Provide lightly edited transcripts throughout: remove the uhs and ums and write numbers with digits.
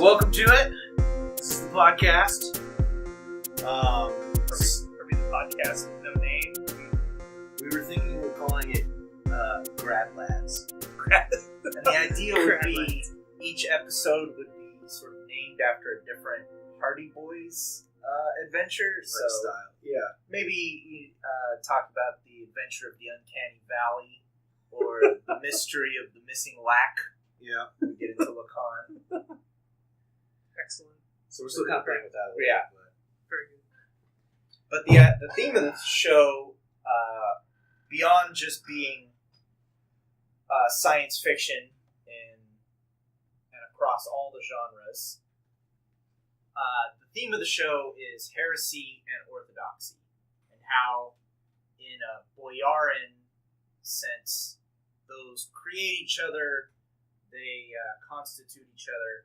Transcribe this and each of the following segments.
welcome to it. This is the podcast. Are we the podcast with no name? We were thinking of calling it Grad Lads. And the idea would be each episode would be sort of named after a different Hardy Boys adventure. So Yeah. maybe you talk about the adventure of the Uncanny Valley or the mystery of the missing lac. Yeah. We get into Lacan. Excellent. So we're still kind of playing with that a little Yeah. bit. Very good. But the theme of the show, beyond just being science fiction and across all the genres, the theme of the show is heresy and orthodoxy, and how, in a Boyarin sense, those create each other, they constitute each other,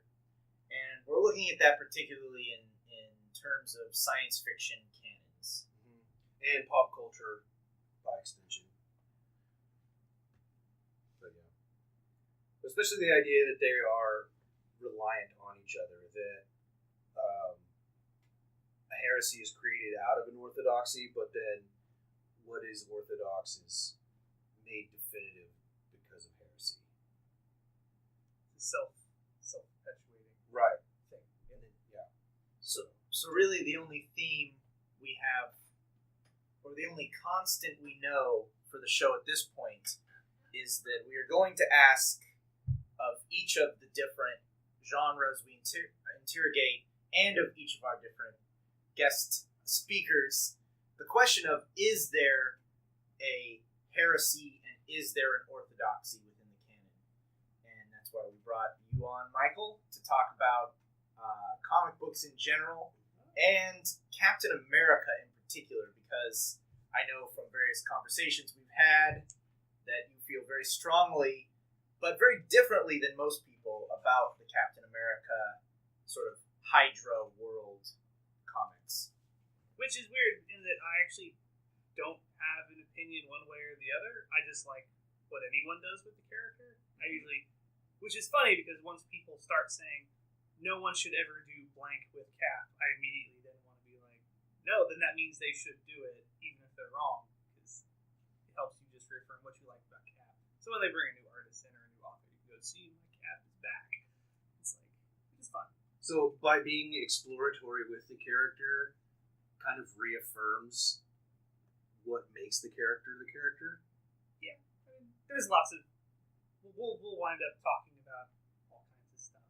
and we're looking at that particularly in terms of science fiction canons. And pop culture by extension. But yeah. Especially the idea that they are reliant on each other, that a heresy is created out of an orthodoxy, but then what is orthodox is made definitive because of heresy. Self-perpetuating Right. thing. And then, yeah. So really the only theme we have, or the only constant we know for the show at this point, is that we are going to ask of each of the different genres we interrogate, and of each of our different guest speakers, the question of, is there a heresy and is there an orthodoxy within the canon? And that's why we brought you on, Michael, to talk about comic books in general and Captain America in particular, because I know from various conversations we've had that you feel very strongly, but very differently than most people, about the Captain America sort of Hydra world comics. Which is weird in that I actually don't have an opinion one way or the other. I just like what anyone does with the character. I usually, which is funny because once people start saying no one should ever do blank with Cap, I immediately then want to be like, no, then that means they should do it even if they're wrong, because it helps you just reaffirm what you like about Cap. So when they bring a new artist in or a new author, you can go, see, my Cap is back. It's like, it's fun. So by being exploratory with the character, kind of reaffirms what makes the character the character. Yeah, I mean, there's lots of. We'll wind up talking about all kinds of stuff.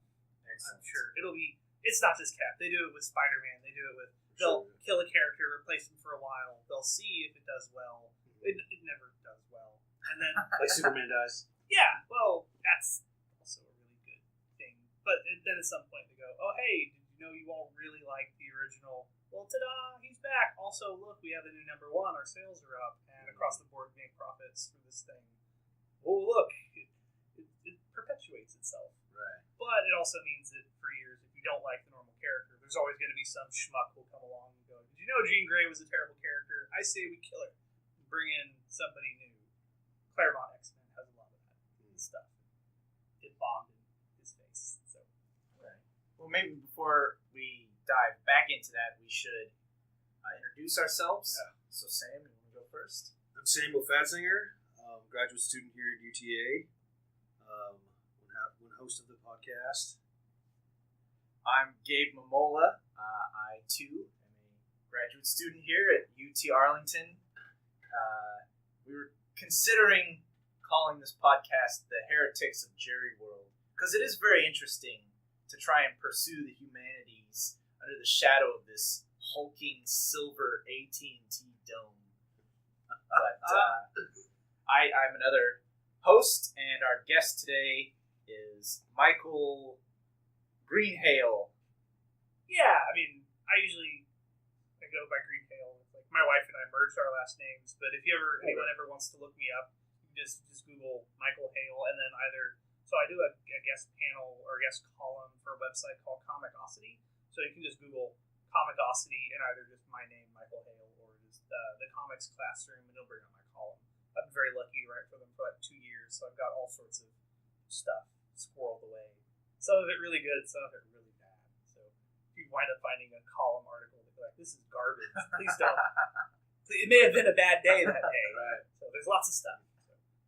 Excellent. I'm sure it'll be. It's not just Cap. They do it with Spider-Man. They do it with. They'll kill a character, replace him for a while. They'll see if it does well. It never does well, and then Like Superman dies. yeah, well, that's also a really good thing. But then at some point they go, oh hey, did you know you all really like the original? Well, ta-da, he's back. Also, look, we have a new #1. Our sales are up, and across the board, we make profits for this thing. Oh, look, it perpetuates itself. Right. But it also means that for years, if you don't like the normal character, there's always going to be some schmuck who'll come along and go, did you know Jean Grey was a terrible character? I say we kill her and bring in somebody new. Claremont X-Men has a lot of that stuff. It bombed in his face. So, Right. Well, maybe before we dive back into that, we should introduce ourselves. Yeah. So, Sam, you want to go first? I'm Samuel Fatzinger, graduate student here at UTA, one host of the podcast. I'm Gabe Momola. I, too, am a graduate student here at UT Arlington. We were considering calling this podcast The Heretics of Jerry World, because it is very interesting to try and pursue the humanities under the shadow of this hulking silver AT&T dome. But I'm another host, and our guest today is Michael Greenhale. yeah, I mean, I go by Greenhale. Like, my wife and I merged our last names, but if anyone ever wants to look me up, you can just Google Michael Hale, and then so I do a guest panel or guest column for a website called Comicosity. So you can just Google Comicosity and either just my name, Michael Hale, or just the Comics Classroom, and it'll bring up my column. I've been very lucky to write for them for like 2 years, so I've got all sorts of stuff squirreled away. Some of it really good, some of it really bad. you wind up finding a column article that you're like, this is garbage. Please don't. It may have been a bad day that day. Right. So there's lots of stuff.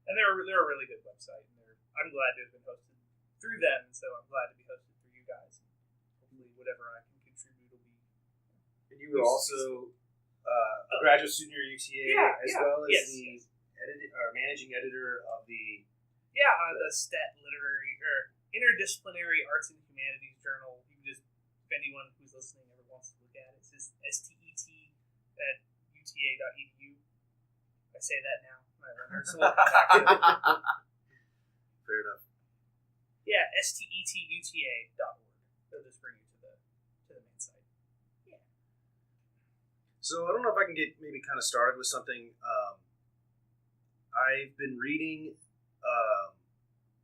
And they're a really good website. And I'm glad to have been hosted through them. So I'm glad to be hosted through you guys. Hopefully, whatever I can contribute will be. And you were also a graduate student at UTA, as well as the managing editor of the the STET Literary or Interdisciplinary Arts and Humanities Journal. You can just, if anyone who's listening ever wants to look at it, it's just STET at UTA.edu. I say that now. My learners will come back to it. Fair enough. Yeah, STETUTA.org. They'll just bring you to the main site. Yeah. So I don't know if I can get maybe kind of started with something. I've been reading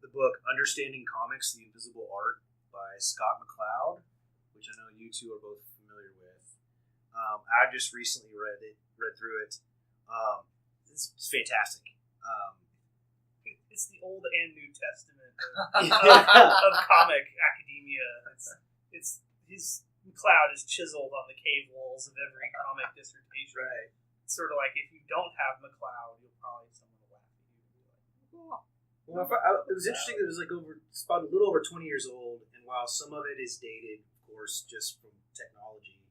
the book Understanding Comics: The Invisible Art by Scott McCloud, which I know you two are both familiar with. I just recently read through it. It's fantastic. It's the Old and New Testament of comic academia. It's his McCloud is chiseled on the cave walls of every comic dissertation. Right. It's sort of like if you don't have McCloud, you'll probably someone will laugh at you and be like, oh. Well, it was interesting that it was like it's about a little over 20 years old, and while some of it is dated, of course, just from technology,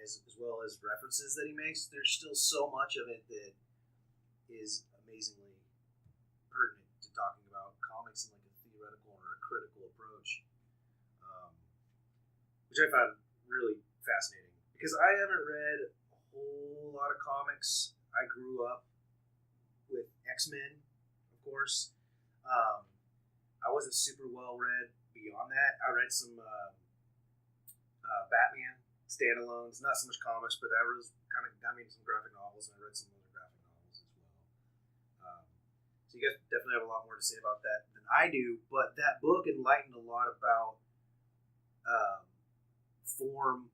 as well as references that he makes, there's still so much of it that is amazingly pertinent to talking about comics in like a theoretical or a critical approach, which I found really fascinating because I haven't read a whole lot of comics. I grew up with X-Men, of course. I wasn't super well read beyond that. I read some Batman standalones, not so much comics, but that was kind of got me into some graphic novels, and I read some other graphic novels as well. So you guys definitely have a lot more to say about that than I do, but that book enlightened a lot about the form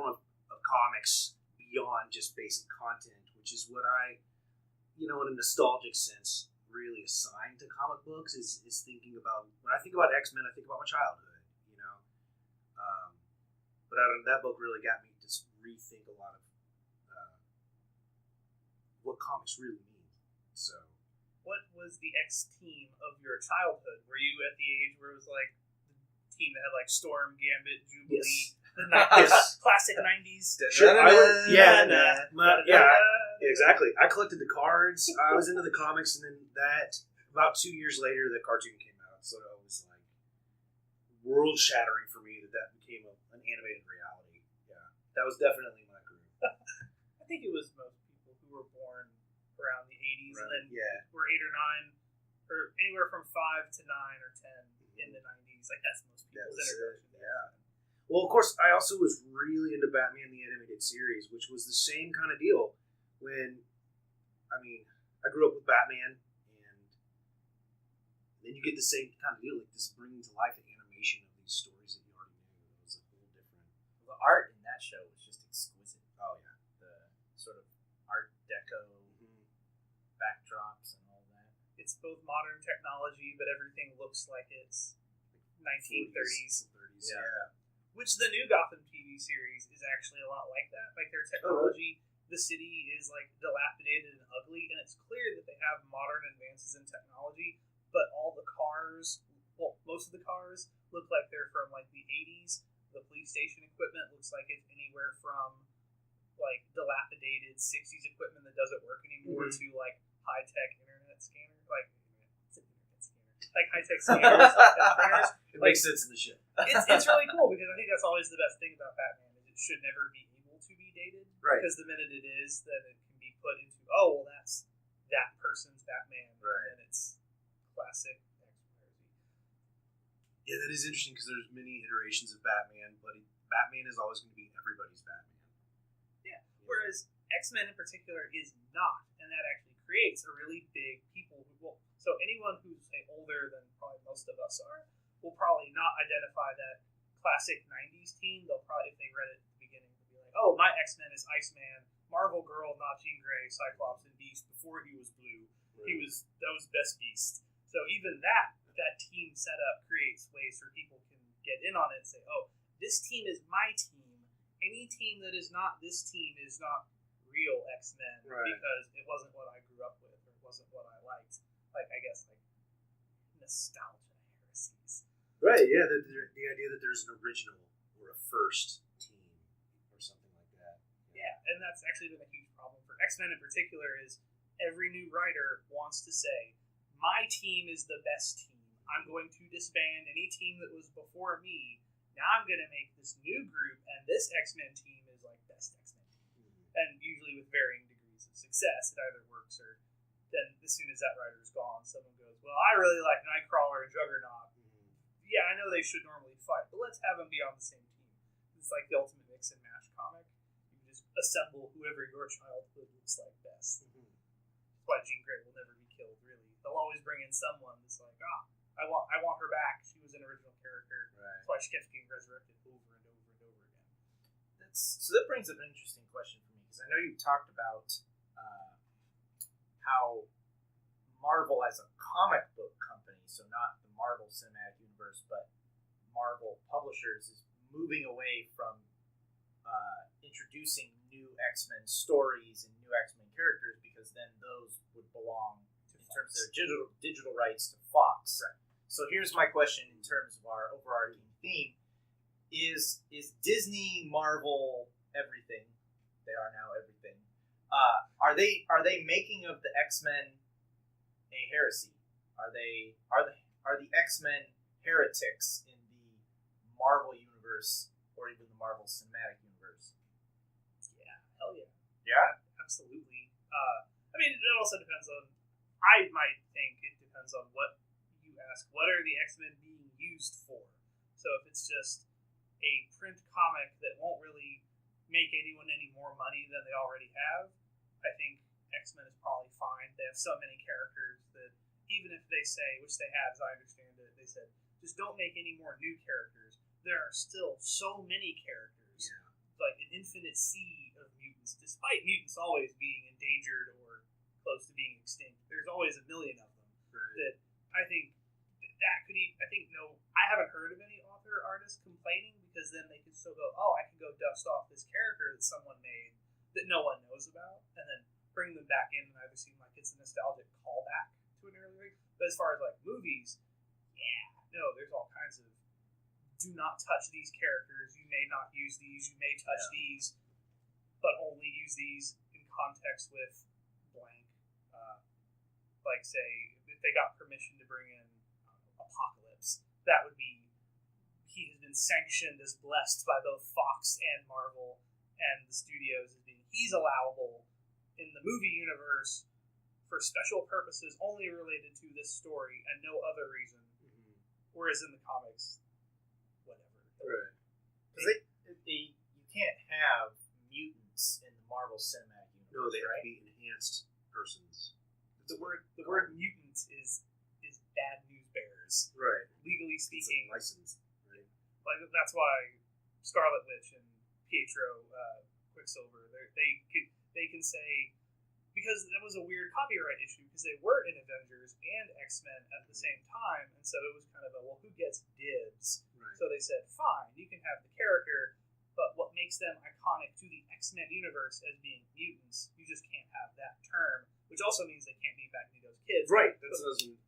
of comics beyond just basic content, which is what I, in a nostalgic sense, really assigned to comic books is thinking about, when I think about X-Men, I think about my childhood, but that book really got me to rethink a lot of what comics really mean. So, what was the X team of your childhood? Were you at the age where it was like the team that had like Storm, Gambit, Jubilee, yes. the 90s, classic 90s? Sure, exactly. I collected the cards. I was into the comics, and then about 2 years later, the cartoon came out. So it was like world shattering for me that became an animated reality. Yeah, that was definitely my group. I think it was most people who were born around the 80s, right. And then were 8 or 9, or anywhere from 5 to 9 or 10 in the 90s. Like that's most people's introduction. Yeah. Well, of course, I also was really into Batman the Animated Series, which was the same kind of deal. I grew up with Batman, and then you get the same kind of deal, like this bringing to life the animation of these stories that you already knew. It was a whole different. The art in that show was just exquisite. Oh yeah, the sort of Art Deco backdrops and all that. It's both modern technology, but everything looks like it's 1930s. 30s, yeah. Which the new Gotham TV series is actually a lot like that. Like their technology, the city is like dilapidated and ugly, and it's clear that they have modern advances in technology, but all the cars, most of the cars look like they're from like the 80s. The police station equipment looks like it's anywhere from like dilapidated 60s equipment that doesn't work anymore to like high-tech internet scanner, like high-tech scanners and printers. It makes sense in the show. It's really cool because I think that's always the best thing about Batman is it should never be able to be dated. Right. Because the minute it is, then it can be put into, that's that person's Batman. Right. And it's classic. Yeah, that is interesting because there's many iterations of Batman, but Batman is always going to be everybody's Batman. Yeah. Whereas X-Men in particular is not, and that actually creates a really big people who will. So anyone who's say older than probably most of us are will probably not identify that classic 90s team. They'll probably, if they read it at the beginning, they'll be like, oh, my X-Men is Iceman, Marvel Girl, not Jean Grey, Cyclops, and Beast before he was blue. Right. That was best Beast. So even that team setup creates ways for people can get in on it and say, oh, this team is my team. Any team that is not this team is not real X-Men because it wasn't what I grew up with or it wasn't what I liked. Like, I guess, like, nostalgia heresies. Right, yeah, the idea that there's an original or a first team or something like that. Yeah, and that's actually been a huge problem for X-Men in particular is every new writer wants to say, my team is the best team. I'm going to disband any team that was before me. Now I'm going to make this new group, and this X-Men team is like best X-Men team. And usually with varying degrees of success, it either works or then as soon as that writer's gone, someone goes, well, I really like Nightcrawler and Juggernaut. Yeah, I know they should normally fight, but let's have them be on the same team. It's like the ultimate mix and match comic. You can just assemble whoever your childhood looks like best. That's why Jean Grey will never be killed, really. They'll always bring in someone that's like, I want her back. She was an original character. Right. That's why she kept getting resurrected over and over and over again. So that brings up an interesting question for me, because I know you talked about how Marvel as a comic book company, so not the Marvel Cinematic Universe, but Marvel Publishers, is moving away from introducing new X-Men stories and new X-Men characters, because then those would belong in terms of their digital rights to Fox. Right. So here's my question in terms of our overarching theme: Is Disney, Marvel, everything? They are now everything. Are they making of the X-Men a heresy? Are the X-Men heretics in the Marvel universe or even the Marvel Cinematic Universe? Yeah, hell yeah. Yeah? Absolutely. I mean, it also depends on, I might think it depends on what you ask. What are the X-Men being used for? So if it's just a print comic that won't really make anyone any more money than they already have, I think X-Men is probably fine. They have so many characters that even if they say, which they have as I understand it, they said, just don't make any more new characters. There are still so many characters, like an infinite sea of mutants, despite mutants always being endangered or close to being extinct. There's always a million of them. Right. That I think that could even, I haven't heard of any author or artist complaining, because then they can still go, oh, I can go dust off this character that someone made that no one knows about, and then bring them back in and either seem like it's a nostalgic callback to an earlier. But as far as like movies, there's all kinds of do not touch these characters. You may not use these. You may touch these, but only use these in context with blank. Like say if they got permission to bring in Apocalypse, that would be he has been sanctioned as blessed by both Fox and Marvel and the studios as being he's allowable in the movie universe for special purposes only related to this story and no other reason. Whereas in the comics, whatever. Right. Because you can't have mutants in the Marvel Cinematic Universe. No, they have right? to be enhanced persons. The word mutant is bad news bearers. Right. Legally speaking, Licensed. Right. like that's why Scarlet Witch and Pietro Quicksilver they can say, because that was a weird copyright issue because they were in Avengers and X-Men at the same time, and so it was kind of who gets dibs? Right. So they said, fine, you can have the character, but what makes them iconic to the X-Men universe as being mutants, you just can't have that term, which also means they can't be Magneto's kids. Right. That's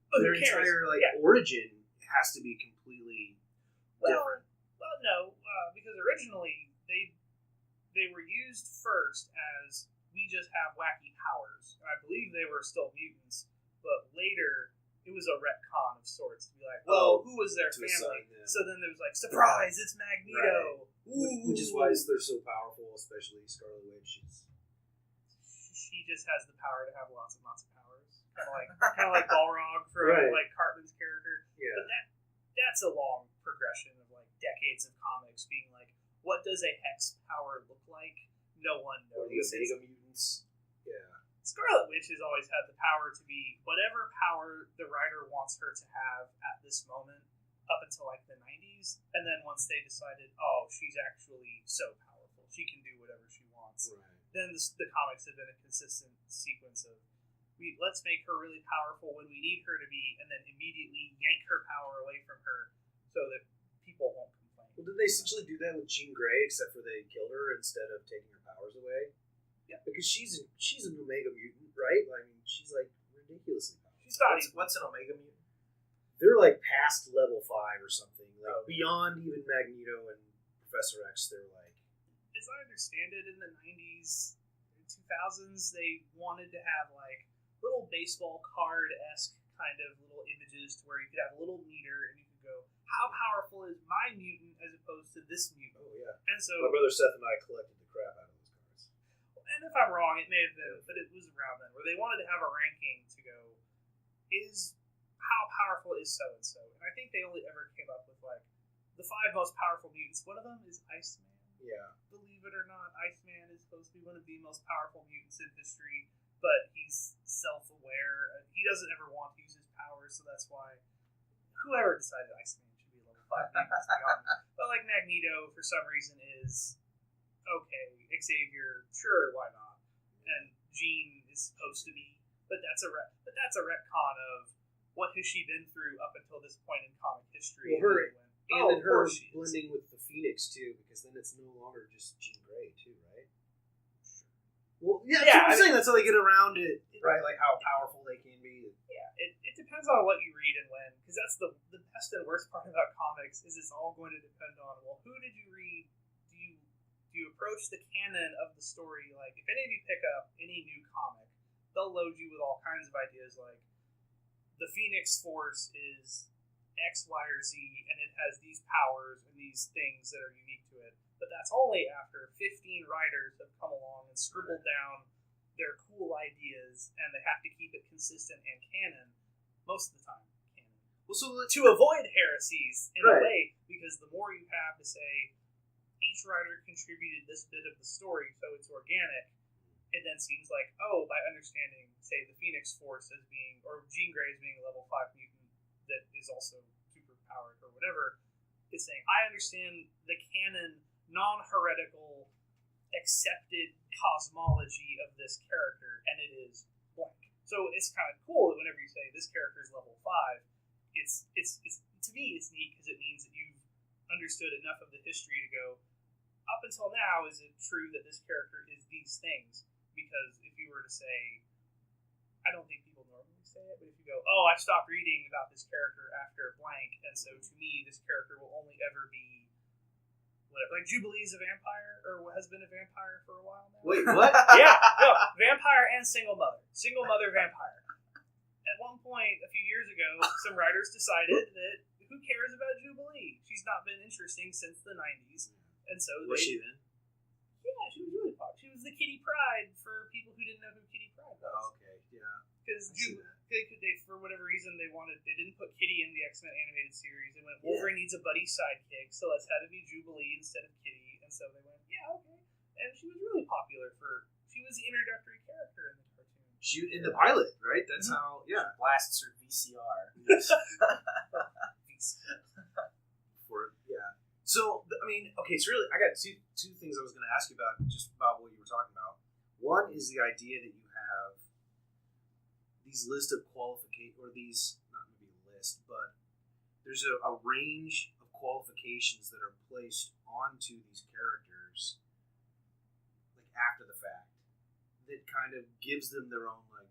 their entire origin has to be completely different. Well, no, because originally they were used first as we just have wacky powers. I believe they were still mutants, but later it was a retcon of sorts to be like, well, who was their family? So then there was like, surprise, it's Magneto. Right. Which is why they're so powerful, especially Scarlet Witch. She just has the power to have lots and lots of powers, kind of like Balrog from like Cartman's character. Yeah. But that's a long progression of like decades of comics being like, what does a hex power look like? No one knows. Or the Omega Mutants. Yeah. Scarlet Witch has always had the power to be whatever power the writer wants her to have at this moment up until like the 90s. And then once they decided, oh, she's actually so powerful, she can do whatever she wants. Right. Then the comics have been a consistent sequence of let's make her really powerful when we need her to be, and then immediately yank her power away from her so that people won't complain. Well, did they essentially do that with Jean Grey, except for they killed her instead of taking her powers away? Yeah. Because she's an Omega mutant, right? I mean, she's like ridiculously powerful. She's not What's an Omega mutant? They're like past level 5 or something, like beyond even Magneto and Professor X. They're like, as I understand it, in the 90s, 2000s, they wanted to have like little baseball card-esque kind of little images to where you could have a little meter and you could go, how powerful is my mutant as opposed to this mutant? oh yeah. And so, My brother Seth and I collected the crap out of those cards. and if I'm wrong, it may have been, but it was around then, where they wanted to have a ranking to go, how powerful is so-and-so? And I think they only ever came up with like the 5 most powerful mutants. One of them is Iceman. Yeah. Believe it or not, Iceman is supposed to be one of the most powerful mutants in history, but he's self-aware. He doesn't ever want to use his powers, so that's why whoever decided Iceman should be a level 5 mutant is beyond me. But like Magneto, for some reason, is okay. Xavier, sure, why not? And Jean is supposed to be, but that's a retcon of what has she been through up until this point in comic history. Well, her- And then her of course she is. blending with the Phoenix too, because then it's no longer just Jean Grey too, right? Well, yeah, Yeah, I'm saying that's how they get around it, right? Like how powerful they can be. Yeah, it depends on what you read and when, because that's the best and worst part about comics is it's all going to depend on, well, who did you read? Do you approach the canon of the story? Like, if any of you pick up any new comic, they'll load you with all kinds of ideas like the Phoenix Force is X, Y, or Z, and it has these powers and these things that are unique to it. But that's only after 15 writers have come along and scribbled down their cool ideas, and they have to keep it consistent and canon most of the time. Canon. Well, so To avoid heresies in a Right. way, because the more you have to say each writer contributed this bit of the story, so it's organic. It then seems like, by understanding, say, the Phoenix Force as being, or Jean Grey as being a level 5 mutant that is also super powered or whatever, it's saying, I understand the canon, non-heretical, accepted cosmology of this character, and it is blank. So it's kind of cool that whenever you say this character is level 5, it's to me, it's neat because it means that you've understood enough of the history to go, up until now, is it true that this character is these things? Because if you were to say, I don't think people normally say it, but if you go, I stopped reading about this character after blank, and so to me, this character will only ever be whatever. Like Jubilee's a vampire, or has been a vampire for a while now. wait, what? Yeah, no, vampire and single mother vampire. At one point, a few years ago, some writers decided that who cares about Jubilee? She's not been interesting since the 90s, and so Was she then? Yeah, she was really popular. She was the Kitty Pryde for people who didn't know who Kitty Pryde was. Oh, okay, yeah. Because I see that. they, for whatever reason, they didn't put Kitty in the X-Men animated series. They went, Wolverine needs a buddy sidekick, so let's have it be Jubilee instead of Kitty. And so they went, yeah, okay. And she was really popular she was the introductory character in the cartoon. She in the pilot, right? That's how. Yeah. Blasts her VCR. Yeah. So I mean, okay. So really, I got two things I was going to ask you about, just about what you were talking about. One is the idea that you have these list of qualifications, or these, not maybe a list, but there's a range of qualifications that are placed onto these characters, like after the fact, that kind of gives them their own like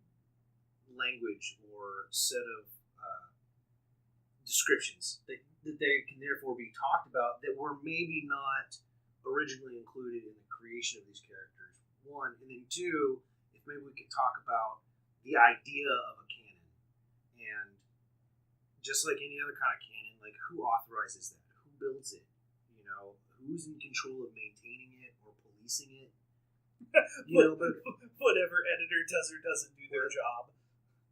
language or set of descriptions that they can therefore be talked about that were maybe not originally included in the creation of these characters. One, and then two, if maybe we could talk about the idea of a canon, and just like any other kind of canon, like who authorizes that, who builds it, who's in control of maintaining it or policing it. But Whatever editor does or doesn't do their job.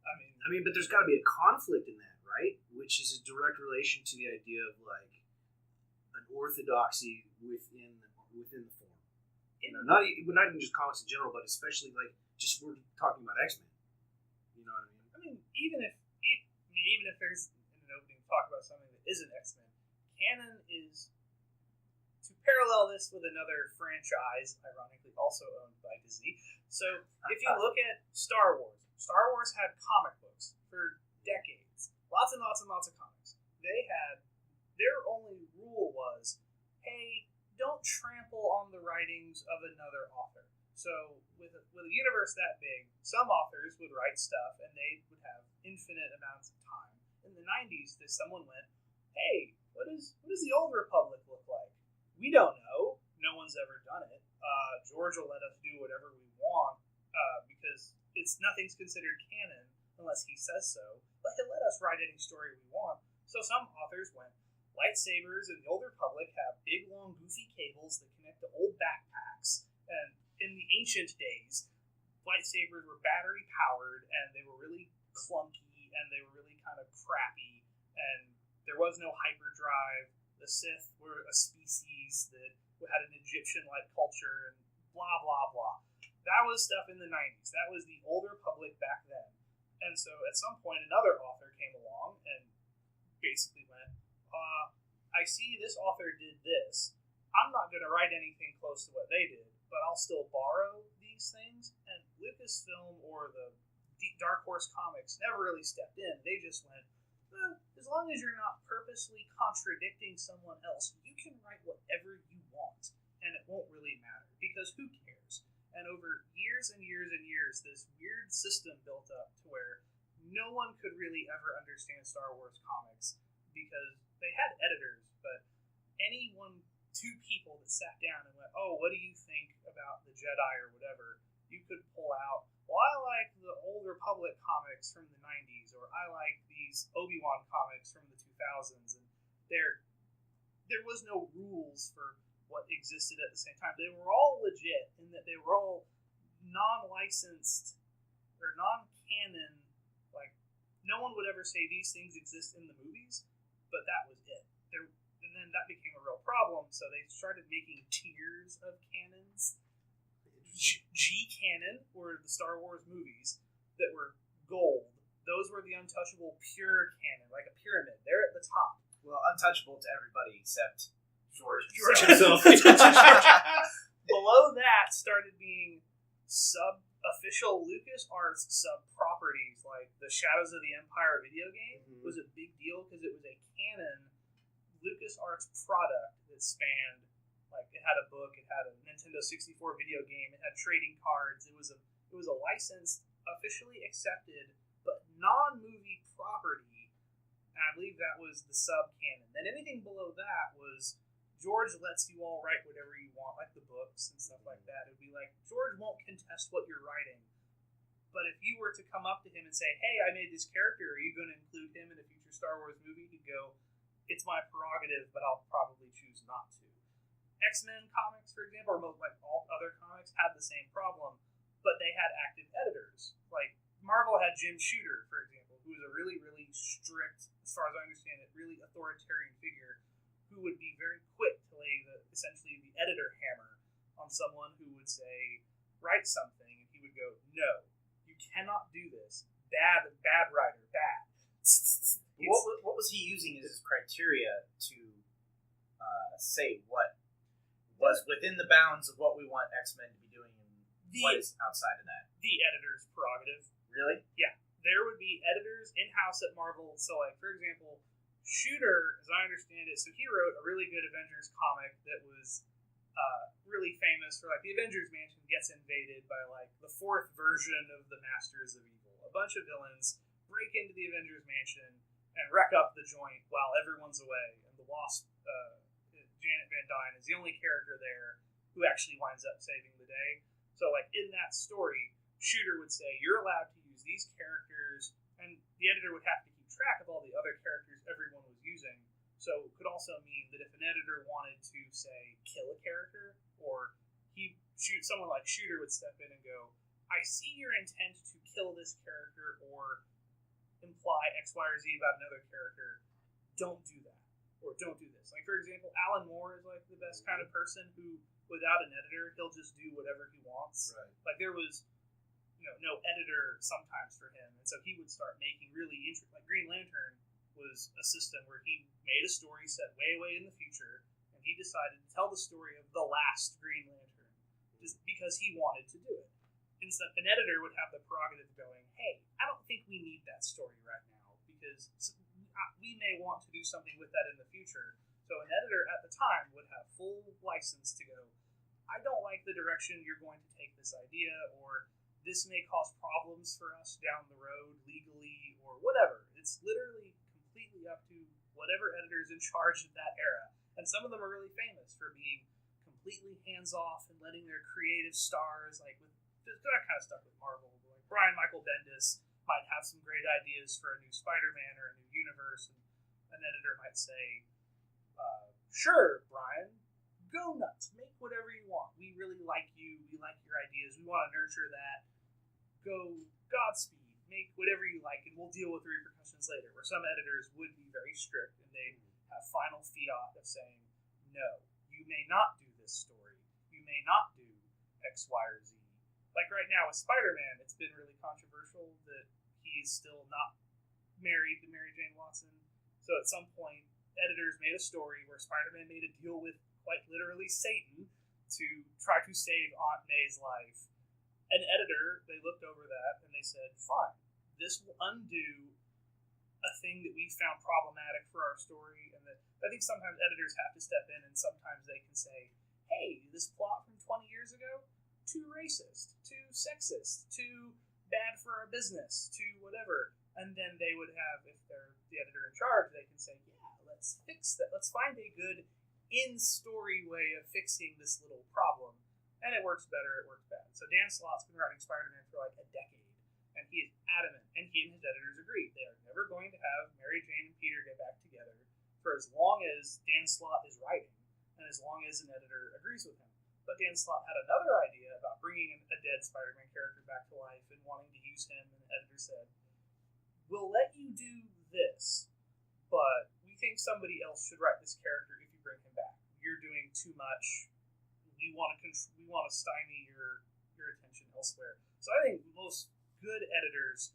I mean, but there's got to be a conflict in that, right? Which is a direct relation to the idea of like an orthodoxy within the form. Not even just comics in general, but especially like just we're talking about X-Men. You know what I mean? I mean, even if there's in an opening talk about something that isn't X-Men, canon is to parallel this with another franchise, ironically also owned by Disney. So if you look at Star Wars had comic books for decades, lots and lots and lots of comics. Their only rule was hey, don't trample on the writings of another author. So with a universe that big, some authors would write stuff and they would have infinite amounts of time. In the 90s, someone went, hey, what does the Old Republic look like? We don't know. No one's ever done it. George will let us do whatever we want because nothing's considered canon unless he says so. But he'll let us write any story we want. So some authors went, lightsabers in the Old Republic have big, long, goofy cables that connect to old backpacks. And in the ancient days, lightsabers were battery powered and they were really clunky and they were really kind of crappy. And there was no hyperdrive. The Sith were a species that had an Egyptian-like culture and blah, blah, blah. That was stuff in the 90s. That was the Old Republic back then. And so at some point, another author came along and basically went, I see this author did this. I'm not going to write anything close to what they did, but I'll still borrow these things. And Lucasfilm or the Dark Horse Comics never really stepped in. They just went, as long as you're not purposely contradicting someone else, you can write whatever you want, and it won't really matter, because who cares? And over years and years and years, this weird system built up to where no one could really ever understand Star Wars comics, because they had editors, but two people that sat down and went, oh, what do you think about the Jedi or whatever, you could pull out, well, I like the Old Republic comics from the 90s, or I like these Obi-Wan comics from the 2000s, and there was no rules for what existed at the same time. They were all legit in that they were all non-licensed or non-canon. Like, no one would ever say these things exist in the movies, but that was it. And then that became a real problem, so they started making tiers of canons. G-canon were the Star Wars movies that were gold. Those were the untouchable pure canon, like a pyramid. They're at the top. Well, untouchable to everybody except George himself. Below that started being sub-official LucasArts sub-properties, like the Shadows of the Empire video game was a big deal because it was a canon LucasArts product that spanned, like, it had a book, it had a Nintendo 64 video game, it had trading cards, it was a licensed, officially accepted, but non-movie property, and I believe that was the sub-canon. Then anything below that was George lets you all write whatever you want, like the books and stuff like that. It would be like, George won't contest what you're writing, but if you were to come up to him and say, hey, I made this character, are you going to include him in a future Star Wars movie? He'd go, it's my prerogative, but I'll probably choose not to. X-Men comics, for example, or like all other comics, had the same problem, but they had active editors. Like, Marvel had Jim Shooter, for example, who was a really, really strict, as far as I understand it, really authoritarian figure who would be very quick to lay essentially the editor hammer on someone who would say, write something, and he would go, no, you cannot do this. Bad writer, bad. What was he using as his criteria to say what was within the bounds of what we want X-Men to be doing and what is outside of that? The editor's prerogative. Really? Yeah. There would be editors in-house at Marvel. So, like, for example, Shooter, as I understand it, so he wrote a really good Avengers comic that was really famous for, like, the Avengers Mansion gets invaded by, like, the fourth version of the Masters of Evil. A bunch of villains break into the Avengers Mansion and wreck up the joint while everyone's away. And the Wasp, Janet Van Dyne, is the only character there who actually winds up saving the day. So, like, in that story, Shooter would say, you're allowed to use these characters, and the editor would have to keep track of all the other characters everyone was using. So it could also mean that if an editor wanted to, say, kill a character, or someone like Shooter would step in and go, I see your intent to kill this character or imply X, Y, or Z about another character. Don't do that. Or don't do this. Like, for example, Alan Moore is, like, the best kind of person who, without an editor, he'll just do whatever he wants. Right. Like, there was, no editor sometimes for him. And so he would start making really interesting, like, Green Lantern was a system where he made a story set way, way in the future, and he decided to tell the story of the last Green Lantern, just because he wanted to do it. Instead, an editor would have the prerogative going, hey, I don't think we need that story right now, because we may want to do something with that in the future. So an editor at the time would have full license to go, I don't like the direction you're going to take this idea, or this may cause problems for us down the road legally, or whatever. It's literally completely up to whatever editor is in charge of that era. And some of them are really famous for being completely hands-off and letting their creative stars, like with that kind of stuff with Marvel. Like Brian Michael Bendis might have some great ideas for a new Spider-Man or a new universe, and an editor might say, sure, Brian, go nuts. Make whatever you want. We really like you. We like your ideas. We want to nurture that. Go Godspeed. Make whatever you like, and we'll deal with the repercussions later. Where some editors would be very strict, and they have final fiat of saying, no, you may not do this story. You may not do X, Y, or Z. Like right now with Spider-Man, it's been really controversial that he's still not married to Mary Jane Watson. So at some point, editors made a story where Spider-Man made a deal with quite literally Satan to try to save Aunt May's life. An editor, they looked over that and they said, fine, this will undo a thing that we found problematic for our story. And that I think sometimes editors have to step in, and sometimes they can say, hey, this plot from 20 years ago, too racist, too sexist, too bad for our business, too whatever. And then they would have, if they're the editor in charge, they can say, yeah, let's fix that. Let's find a good in-story way of fixing this little problem. And it works better, it works bad. So Dan Slott's been writing Spider-Man for like a decade. And he is adamant, and he and his editors agree, they are never going to have Mary Jane and Peter get back together for as long as Dan Slott is writing, and as long as an editor agrees with him. But Dan Slott had another idea about bringing a dead Spider-Man character back to life and wanting to use him, and the editor said, we'll let you do this, but we think somebody else should write this character if you bring him back. You're doing too much. We want to stymie your attention elsewhere. So I think most good editors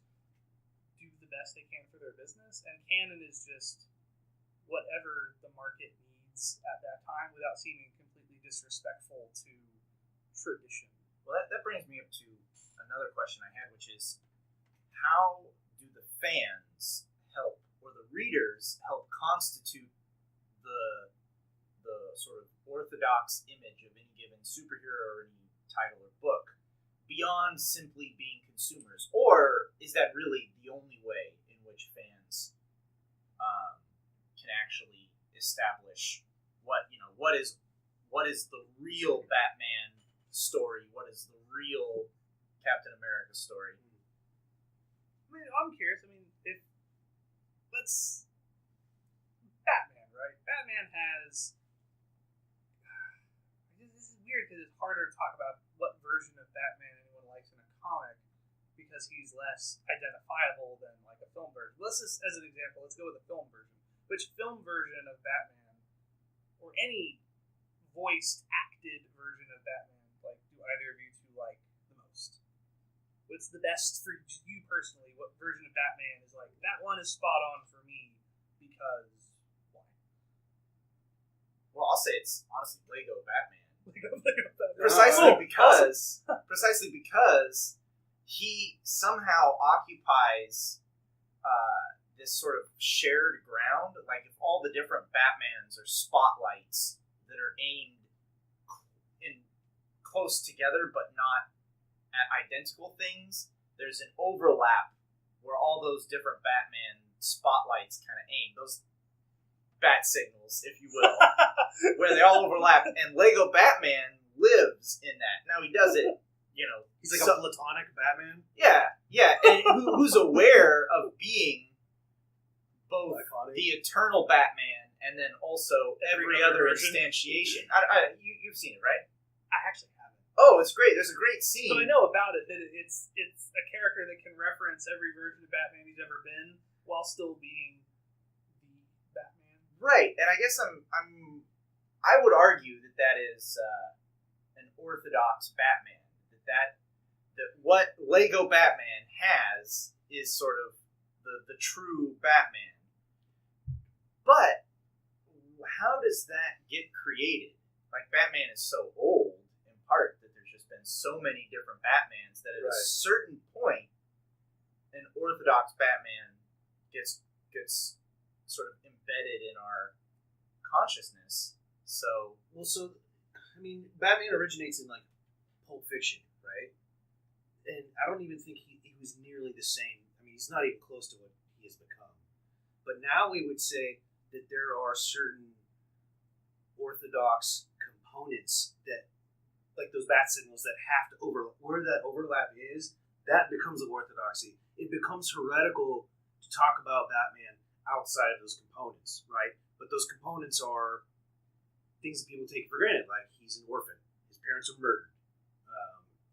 do the best they can for their business, and canon is just whatever the market needs at that time without seeming completely disrespectful to tradition. Well, that brings me up to another question I had, which is, how do the fans help, or the readers help constitute the sort of orthodox image of any given superhero or any title or book beyond simply being consumers? Or is that really the only way in which fans can actually establish what is the real Batman story? What is the real Captain America story? I mean, I'm curious. I mean, Batman, right? Batman has. This is weird because it's harder to talk about what version of Batman anyone likes in a comic because he's less identifiable than like a film version. Let's just, as an example, let's go with the film version. Which film version of Batman, or any voiced, acted version of Batman, like, do either of you two like the most? What's the best for you personally? What version of Batman is like, that one is spot on for me because why? Well, I'll say it's honestly Lego Batman. Lego Batman. Precisely because he somehow occupies this sort of shared ground. Like, if all the different Batmans are spotlights that are aimed in close together but not at identical things, there's an overlap where all those different Batman spotlights kind of aim. Those bat signals, if you will, where they all overlap. And Lego Batman lives in that. Now, he does it, he's like a platonic Batman. Yeah, and who's aware of being both the eternal Batman and then also every other instantiation. You've seen it, right? I actually haven't. Oh, it's great. There's a great scene. But I know about it, that it's a character that can reference every version of Batman he's ever been while still being the Batman. Right, and I guess I would argue that is an orthodox Batman. That what Lego Batman has is sort of the true Batman. But how does that get created? Like, Batman is so old, in part, that there's just been so many different Batmans that at a certain point, an orthodox Batman gets sort of embedded in our consciousness. So Well, so I mean, Batman originates in like Pulp Fiction, right? And I don't even think he was nearly the same. I mean, he's not even close to what he has become. But now we would say that there are certain orthodox components that, like those bat signals, that have to overlap. Where that overlap is, that becomes of orthodoxy. It becomes heretical to talk about Batman outside of those components, right? But those components are things that people take for granted, like he's an orphan, his parents were murdered,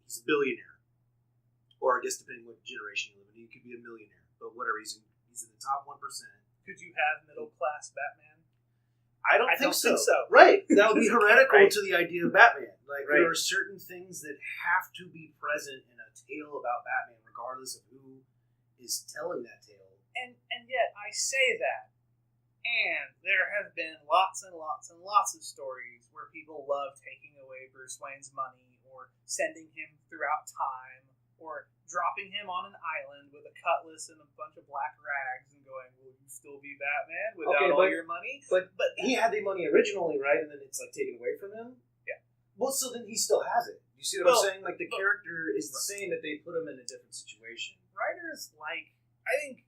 he's a billionaire, or I guess depending what generation you live in, he could be a millionaire, but whatever, he's in the top 1%. Could you have middle class Batman? I don't think so. Right. That would be heretical Right. to the idea of Batman. Like, Right. there are certain things that have to be present in a tale about Batman, regardless of who is telling that tale. And yet I say that, and there have been lots and lots and lots of stories where people love taking away Bruce Wayne's money, or sending him throughout time, or dropping him on an island with a cutlass and a bunch of black rags and going, "Will you still be Batman without Okay, all but- your money?" But he had the money originally, right? And then it's like taken away from him? Yeah. Well, so then he still has it. You see what Well, I'm saying? Like, the character is the same, that they put him in a different situation. Writers I think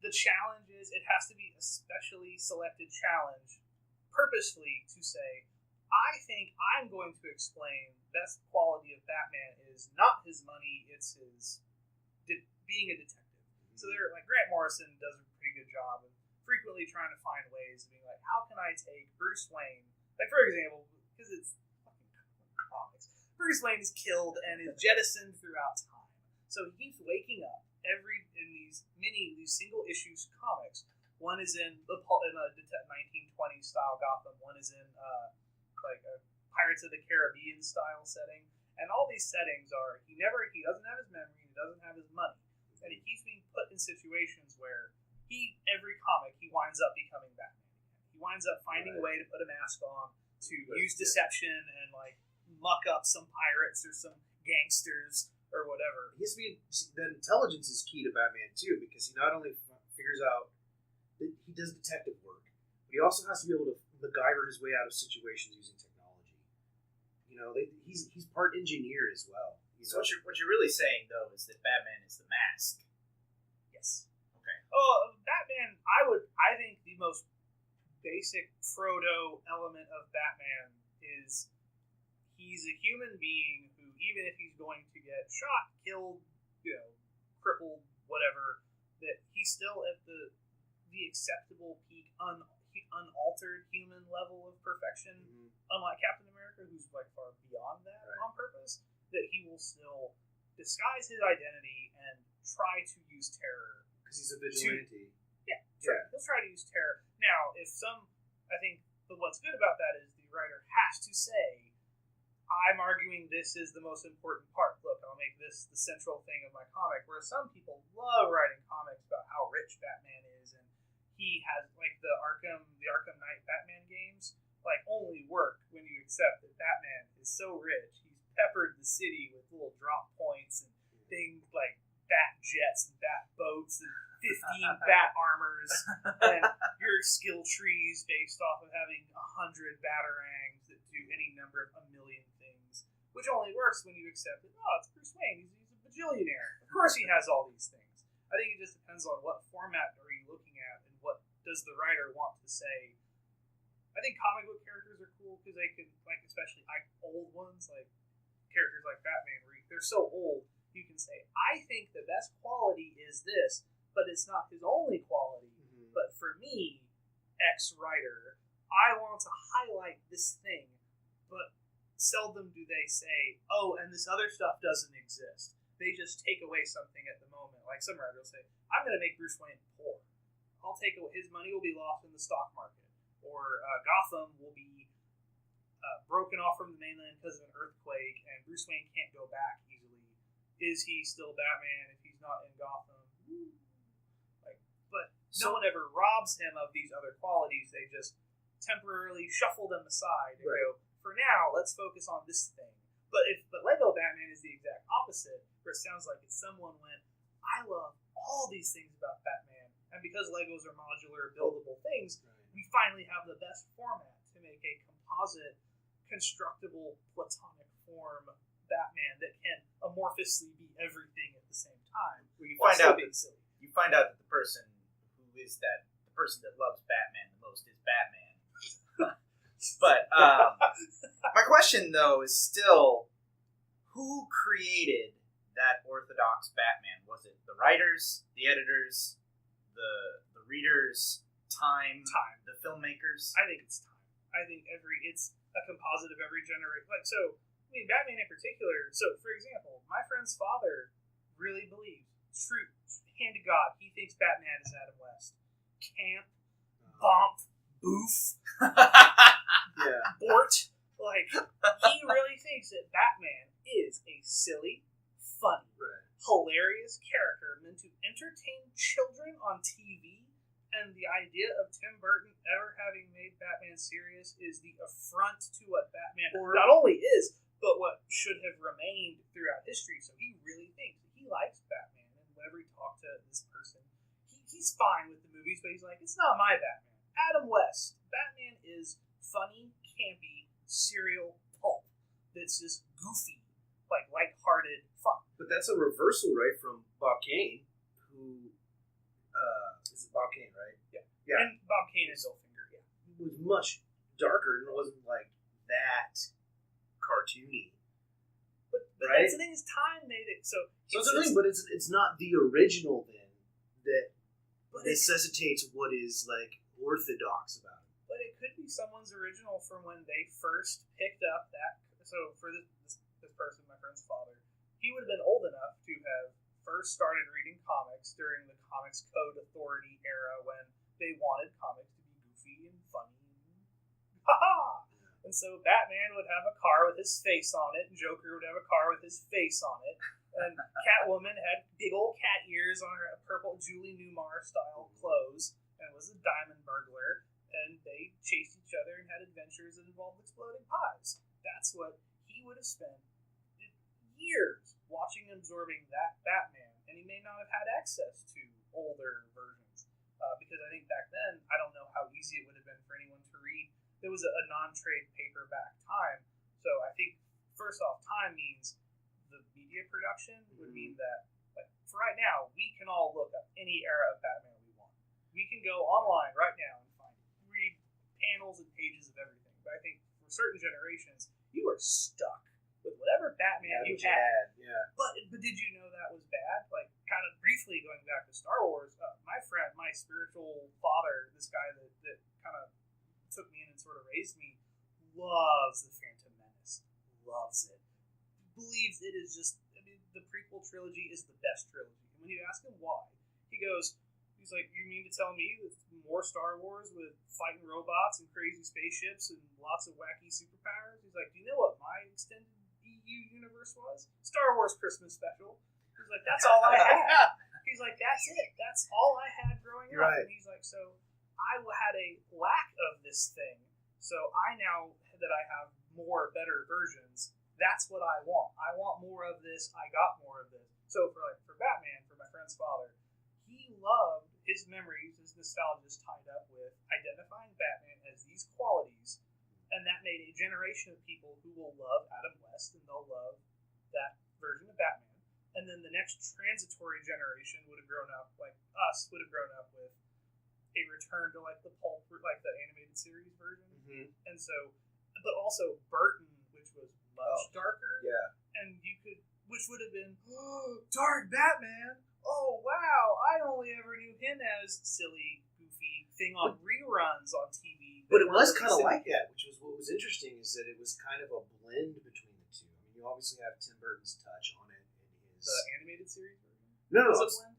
the challenge is it has to be a specially selected challenge purposefully to say, I think I'm going to explain best quality of Batman is not his money, it's his being a detective. So they're like, Grant Morrison does a pretty good job of frequently trying to find ways of being like, how can I take Bruce Wayne, like, for example, because it's fucking comics, Bruce Wayne is killed and is jettisoned throughout time. So he keeps waking up in these single issues comics. One is in a 1920s style Gotham. One is in like a Pirates of the Caribbean style setting. And all these settings are he doesn't have his memory, he doesn't have his money, and he keeps being put in situations where every comic he winds up becoming Batman. He winds up finding a way to put a mask on, to use deception and like muck up some pirates or some gangsters or whatever. He has to be, that intelligence is key to Batman too, because he not only figures out that he does detective work, but he also has to be able to MacGyver his way out of situations using technology. You know, he's part engineer as well. So what you're really saying though is that Batman is the mask. Yes. Okay. Oh, Batman! I think the most basic proto element of Batman is he's a human being who, even if he's going to get shot, killed, crippled, whatever, that he's still at the acceptable peak, unaltered human level of perfection. Mm-hmm. Unlike Captain America, who's like far beyond that on purpose, that he will still disguise his identity and try to use terror. Because he's a vigilante. He'll try to use terror. Now, I think what's good about that is the writer has to say, I'm arguing this is the most important part. Look, I'll make this the central thing of my comic. Whereas some people love writing comics about how rich Batman is, and he has like the Arkham Knight Batman games only work when you accept that Batman is so rich. He's peppered the city with little drop points and things like bat jets and bat boats and 15 bat armors, and your skill trees based off of having 100 batarangs that do any number of a million things, which only works when you accept that, it's Bruce Wayne, he's a bajillionaire. Of course he has all these things. I think it just depends on what format are you looking at and what does the writer want to say. I think comic book characters are cool because they can, especially old ones, like characters like Batman, where they're so old, you can say, I think the best quality is this, but it's not his only quality. Mm-hmm. But for me, ex-writer, I want to highlight this thing, but seldom do they say, and this other stuff doesn't exist. They just take away something at the moment. Like some writer will say, I'm going to make Bruce Wayne poor. I'll take away, his money will be lost in the stock market. Or Gotham will be broken off from the mainland because of an earthquake, and Bruce Wayne can't go back easily. Is he still Batman if he's not in Gotham? But no one ever robs him of these other qualities. They just temporarily shuffle them aside and go, for now, let's focus on this thing. But Lego Batman is the exact opposite, where it sounds like it's someone went, I love all these things about Batman, and because Legos are modular, buildable things, we finally have the best format to make a composite, constructible, platonic form Batman that can amorphously be everything at the same time. Well, you while find still out being that silly. the person the person that loves Batman the most is Batman. But my question though is still, who created that orthodox Batman? Was it the writers, the editors, the readers, Time, the filmmakers? I think it's time. I think it's a composite of every generation. Like, so, I mean, Batman in particular. So, for example, my friend's father really believes, true, hand to God, he thinks Batman is Adam West. Camp, bomp, boof, Yeah. Bort. Like, he really thinks that Batman is a silly, funny, Right. hilarious character meant to entertain children on TV. And the idea of Tim Burton ever having made Batman serious is the affront to what Batman not only is, but what should have remained throughout history. So he really thinks that he likes Batman. And whenever he talked to this person, he's fine with the movies, but he's like, it's not my Batman. Adam West. Batman is funny, campy, serial pulp that's just goofy, like lighthearted fun. But that's a reversal, right, from Bob Kane, who is it Bob Kane, right? Yeah. Yeah. And Bob Kane is Zolfinger, yeah. Was much darker and it wasn't like that cartoony. But Right? that's the thing is time made it so So that's the thing, but it's not the original then that but it, necessitates what is like orthodox about it. but it could be someone's original from when they first picked up that. So for this person, my friend's father, he would have been old enough to have first started reading comics during the Comics Code Authority era when they wanted comics to be goofy and funny. Ha-ha! And so Batman would have a car with his face on it, and Joker would have a car with his face on it, and Catwoman had big old cat ears on her purple Julie Newmar style clothes, and was a diamond burglar, and they chased each other and had adventures that involved exploding pies. That's what he would have spent years watching and absorbing that Batman, and he may not have had access to older versions, because I think back then, I don't know how easy it would have been for anyone to read. There was a non-trade paperback Time, so I think first off, Time means the media production would mean that, like, for right now, we can all look up any era of Batman we want. We can go online right now and read panels and pages of everything. But I think for certain generations, you were stuck with whatever Batman you had. Yeah. But did you know that was bad? Like, kind of briefly going back to Star Wars, my friend, my spiritual father, this guy that kind of took me in and sort of raised me, loves the Phantom Menace. Loves it. Believes it is just, I mean, the prequel trilogy is the best trilogy. And when you ask him why, he's like, you mean to tell me that more Star Wars with fighting robots and crazy spaceships and lots of wacky superpowers? He's like, do you know what my extended EU universe was? Star Wars Christmas special. He's like, that's all I had. He's like, that's it. That's all I had growing up. Right. And he's like, so I had a lack of this thing. So I now that I have more better versions, that's what I want. I want more of this. I got more of this. So for Batman, for my friend's father, he loved his memories, his nostalgia is tied up with identifying Batman as these qualities, and that made a generation of people who will love Adam West and they'll love that version of Batman. And then the next transitory generation would have grown up, like us, would have grown up with a return to like the pulp, like the animated series version. Mm-hmm. And so, but also Burton, which was much darker. Yeah. And you could, which would have been, Dark Batman. Oh wow, I only ever knew him as silly, goofy thing on reruns on TV. But it was kind of like that, which was what was interesting is that it was kind of a blend between the two. I mean, you obviously have Tim Burton's touch on it in his the animated series version. no, Was it blend?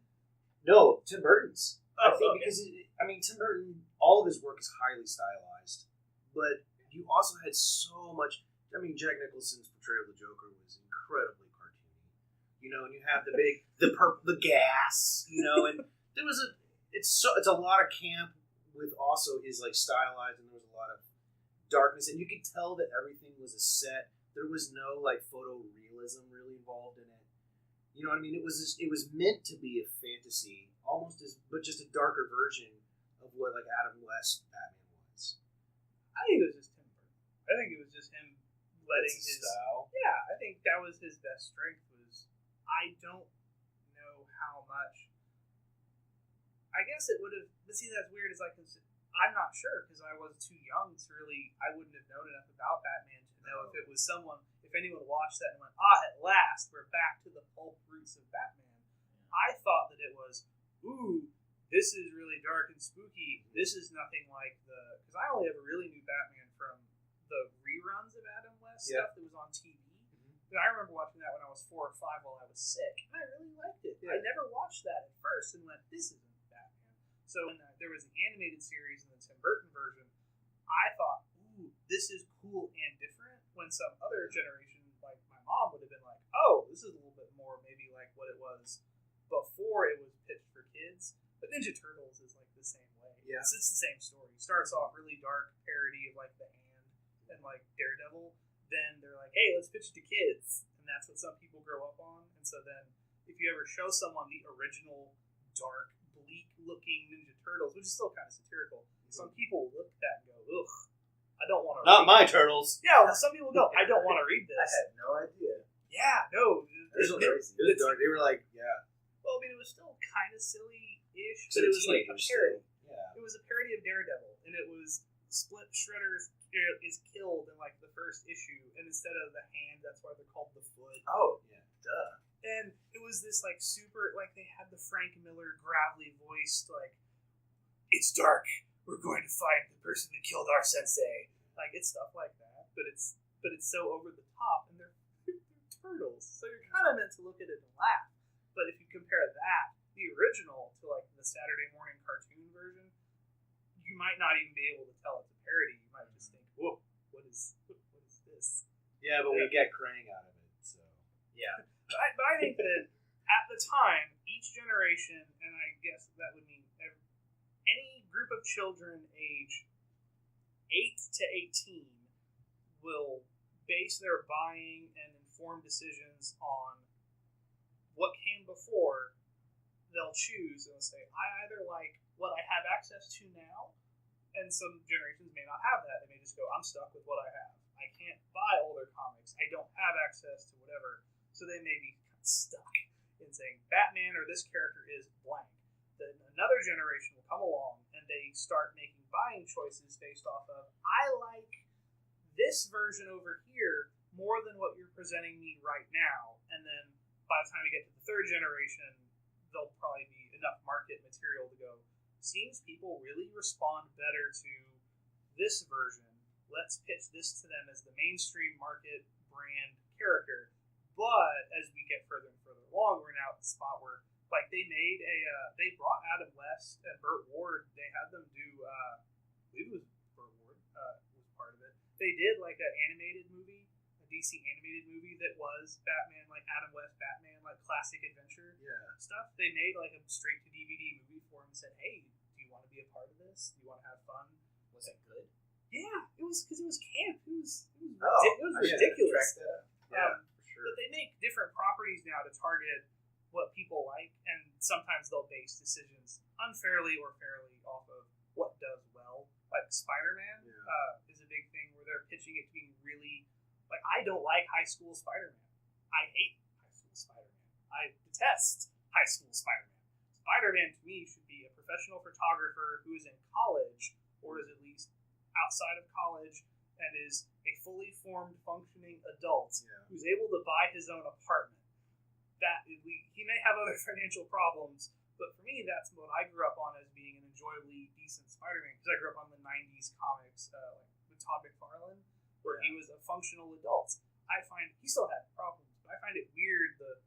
no, Tim Burton's. Oh, I think okay. because Tim Burton, all of his work is highly stylized, but you also had so much. I mean, Jack Nicholson's portrayal of the Joker was incredibly cartoony, and you have the big, the gas, and there was it's a lot of camp with also his like stylized, and there was a lot of darkness, and you could tell that everything was a set. There was no like photorealism really involved in it. You know what I mean? It was meant to be a fantasy, but just a darker version of what like Adam West Batman I think it was just Tim Burton. I think it was just him letting That's his his style. Yeah, I think that was his best strength. Was I don't know how much. I guess it would have. But see, that's weird. Is like I'm not sure because I was too young to really. I wouldn't have known enough about Batman to know if it was someone. If anyone watched that and went, at last we're back to the pulp roots of Batman. I thought that it was, ooh, this is really dark and spooky. This is nothing like because I only ever really knew Batman from the reruns of Adam West stuff that was on TV. And I remember watching that when I was 4 or 5 while I was sick, and I really liked it. Yeah. I never watched that at first and went, this isn't Batman. So when there was the animated series and the Tim Burton version, I thought, ooh, this is cool and different. When some other generation, like my mom, would have been like, oh, this is a little bit more maybe like what it was before it was pitched for kids. But Ninja Turtles is like the same way. Yeah. It's the same story. Starts off really dark parody of like The Hand and like Daredevil. Then they're like, hey, let's pitch it to kids. And that's what some people grow up on. And so then if you ever show someone the original dark, bleak looking Ninja Turtles, which is still kind of satirical, some people look at that and go, ugh, I don't want to Not my turtles. Yeah, well, some people go, I don't want to read this. I had no idea. Yeah, no. It was dark. They were like, yeah. Well, I mean, it was still kind of silly-ish, So but it was like a teenagers parody. still. Yeah. It was a parody of Daredevil, and it was Split Shredder is killed in like the first issue, and instead of the hand, that's why they're called the foot. Oh, yeah, duh. And it was this like super, like they had the Frank Miller gravelly voiced, like, it's dark. We're going to find the person that killed our sensei. Like it's stuff like that, but it's so over the top, and they're turtles, so you're kind of meant to look at it and laugh. But if you compare that, the original, to like the Saturday morning cartoon version, you might not even be able to tell it's a parody. You might just think, whoa, what is this? Yeah, but we get Krang out of it, so. Yeah. But I think that at the time, each generation, and I guess that would mean any group of children age 8 to 18 will base their buying and informed decisions on what came before. They'll choose and they'll say, I either like what I have access to now, and some generations may not have that. They may just go, I'm stuck with what I have. I can't buy older comics. I don't have access to whatever. So they may be stuck in saying Batman or this character is blank. Then another generation will come along and they start making buying choices based off of, I like this version over here more than what you're presenting me right now. And then by the time we get to the third generation, there'll probably be enough market material to go, seems people really respond better to this version. Let's pitch this to them as the mainstream market brand character. But as we get further and further along, we're now at the spot where, like, they they brought Adam West and Burt Ward. They had them do, I believe it was Burt Ward was part of it. They did like an animated movie, a DC animated movie that was Batman, like Adam West Batman, like classic adventure stuff. They made like a straight to DVD movie for him and said, hey, do you want to be a part of this? Do you want to have fun? Was it good? Yeah, it was because it was camp. It was I should ridiculous. track that up. Yeah, for sure. But they make different properties now to target what people like, and sometimes they'll base decisions unfairly or fairly off of what does well. Like Spider-Man is a big thing where they're pitching it to be really like, I don't like high school Spider-Man. I hate high school Spider-Man. I detest high school Spider-Man. Spider-Man to me should be a professional photographer who is in college or is at least outside of college and is a fully formed, functioning adult who's able to buy his own apartment. That he may have other financial problems, but for me, that's what I grew up on as being an enjoyably decent Spider-Man, because I grew up on the 90s comics with Todd McFarlane, where he was a functional adult. I find he still had problems, but I find it weird the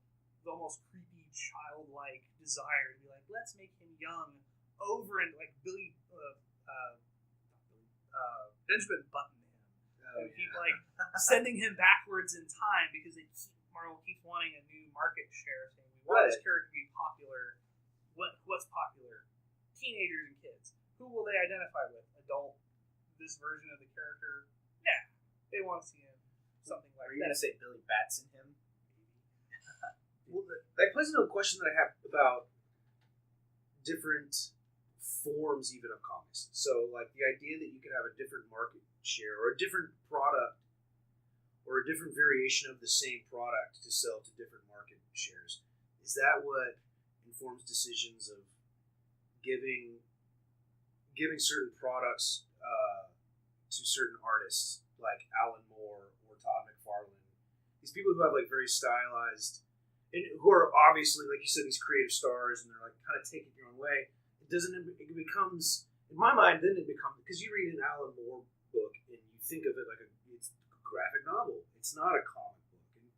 almost creepy, childlike desire to be like, let's make him young, over and like Benjamin Button him. And keep like sending him backwards in time because Marvel keeps wanting a new market share, saying we want this character to be popular. What's popular? Teenagers and kids. Who will they identify with? Adult. This version of the character? Nah. They want to see him. Something like that. Are you going to say Billy Batson him? Well, that plays into a question that I have about different forms even of comics. So, like, the idea that you could have a different market share, or a different product, or a different variation of the same product to sell to different market shares? Is that what informs decisions of giving certain products to certain artists like Alan Moore or Todd McFarlane? These people who have like very stylized, and who are obviously, like you said, these creative stars, and they're like kind of taking your own way. It becomes, in my mind, then it becomes, because you read an Alan Moore book and you think of it like it's a graphic novel. It's not a comic book. And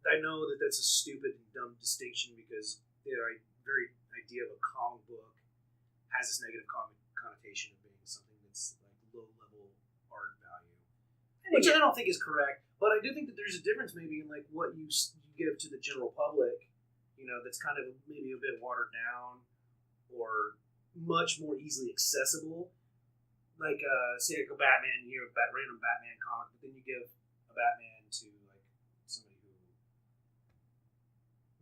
I know that that's a stupid and dumb distinction, because the very idea of a comic book has this negative connotation of being something that's like low level art value, which I don't think is correct. But I do think that there's a difference maybe in like what you give to the general public, that's kind of maybe a bit watered down or much more easily accessible. Like say like a Batman, you have a random Batman comic, but then you give a Batman to like somebody who,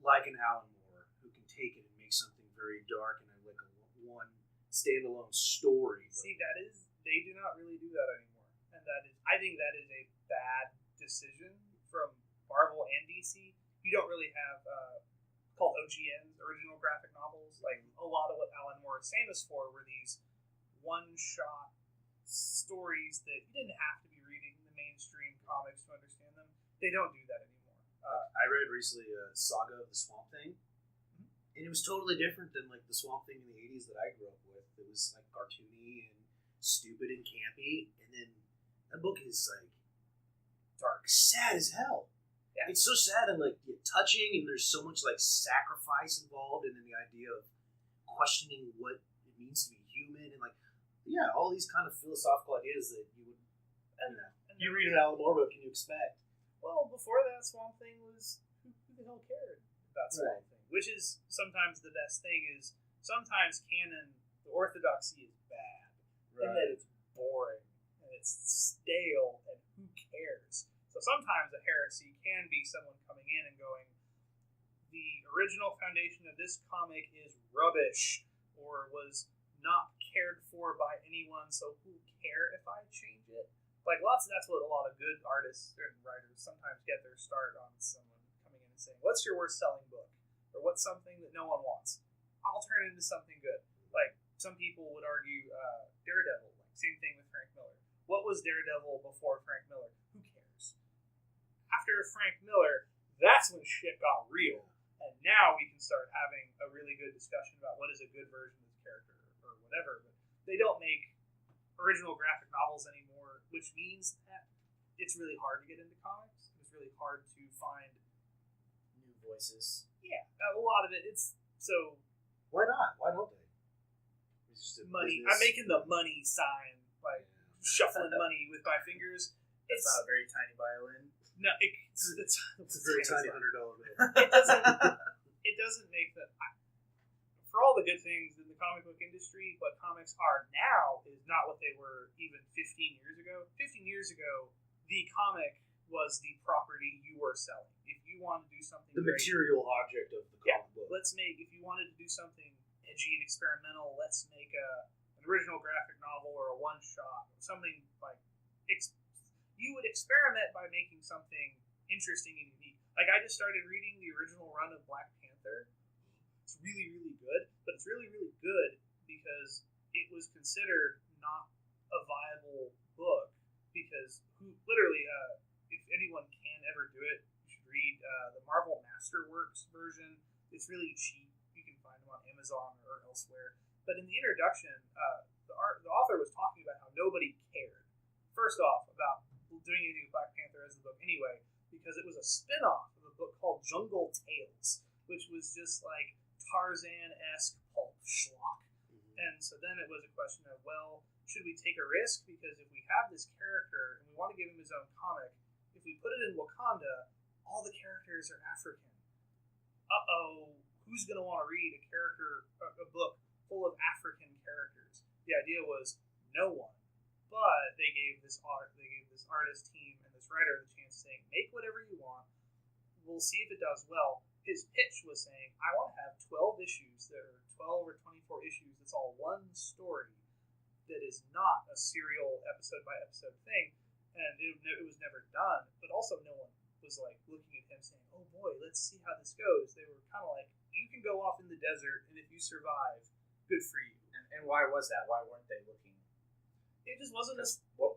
like an Alan Moore, who can take it and make something very dark and like a one standalone story. See, they do not really do that anymore, and I think that is a bad decision from Marvel and DC. You don't really have called OGNs, original graphic novels. Like a lot of what Alan Moore is famous for were these one-shot stories that you didn't have to be reading the mainstream comics to understand them. They don't do that anymore. I read recently Saga of the Swamp Thing, and it was totally different than like the Swamp Thing in the 80s that I grew up with. It was like cartoony and stupid and campy, and then that book is like dark, sad as hell. Yeah. It's so sad and like touching, and there's so much like sacrifice involved, and then the idea of questioning what it means to be human, and like all these kind of philosophical ideas that you would, you read an Alan Moore book and you expect. Well, before that, Swamp Thing was who the hell cared about Swamp Thing? Which is sometimes the best thing. Is sometimes canon, the orthodoxy is bad, in that it's boring and it's stale, and who cares? So sometimes a heresy can be someone coming in and going, the original foundation of this comic is rubbish, or was not cared for by anyone, so who care if I change it? Like that's what a lot of good artists and writers sometimes get their start on, someone coming in and saying, what's your worst selling book? Or what's something that no one wants? I'll turn it into something good. Like some people would argue Daredevil, like same thing with Frank Miller. What was Daredevil before Frank Miller? Who cares? After Frank Miller, that's when shit got real. And now we can start having a really good discussion about what is a good version of this character or whatever. But they don't make original graphic novels anymore, which means that it's really hard to get into comics. It's really hard to find new voices. Yeah, a lot of it. It's so. Why not? Why don't they? It's just money. I'm making the money sign, like shuffling money with my fingers. It's not a very tiny violin. No, it's a very tiny $100 bill. It doesn't make the. For all the good things in the comic book industry, what comics are now is not what they were even 15 years ago. 15 years ago, the comic was the property you were selling. If you wanted to do something, the material object of the comic book. If you wanted to do something edgy and experimental, let's make an original graphic novel or a one shot or something like. You would experiment by making something interesting and unique. Like I just started reading the original run of Black Panther. It's really, really good, but it's really, really good because it was considered not a viable book. Because literally, if anyone can ever do it, you should read the Marvel Masterworks version. It's really cheap. You can find them on Amazon or elsewhere. But in the introduction, the author was talking about how nobody cared. First off, about doing anything with Black Panther as a book anyway, because it was a spin-off of a book called Jungle Tales, which was just like Tarzan-esque pulp schlock. Mm-hmm. And so then it was a question of, well, should we take a risk? Because if we have this character and we want to give him his own comic, if we put it in Wakanda, all the characters are African. Who's going to want to read a book full of African characters? The idea was no one. But they gave this artist team and this writer the chance saying, make whatever you want. We'll see if it does well. His pitch was saying, I want to have 12 issues that are 12 or 24 issues. It's all one story. that is not a serial episode by episode thing, and it was never done. But also, no one was like looking at him saying, "Oh boy, let's see how this goes." They were kind of like, "You can go off in the desert, and if you survive, good for you." And why was that? Why weren't they looking? It just wasn't as What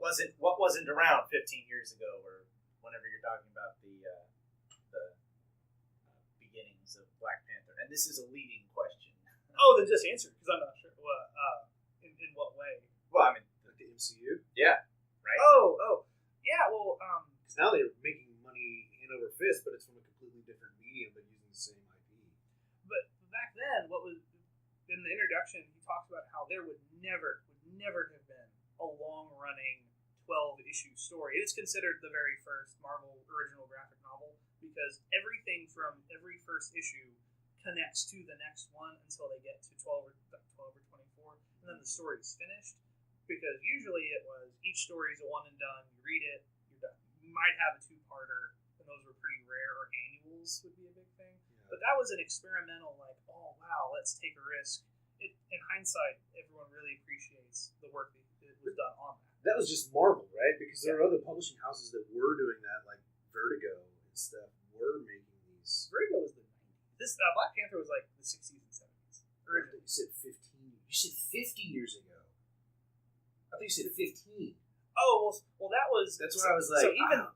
wasn't around 15 years ago, or whenever you're talking about the beginnings of Black Panther. And this is a leading question. Oh, then just answer because I'm not sure. In what way? Well, I mean, Like the MCU. yeah, right. Oh, yeah. Well, Because now they're making money hand over fist, but it's from a completely different medium, but using the same IP. but back then, what was in the introduction? He talks about how there would never have been a long-running 12-issue story. It's considered the very first Marvel original graphic novel because everything from every first issue connects to the next one until they get to 12 or 24, and then the story's finished. Because usually it was each story is a one and done. You read it, you're done. You might have a two-parter, and those were pretty rare. Or annuals would be a big thing. Yeah. But that was an experimental, like, oh wow, let's take a risk. In hindsight, everyone really appreciates the work that was done on that. That was just Marvel, right? Because there are other publishing houses that were doing that, like Vertigo and stuff, were making these. Vertigo was the 90s. This Black Panther was like the 60s and 70s. You said 15. You said 50 years ago. I think you said 15. Oh well, that was. That's what I was like. So even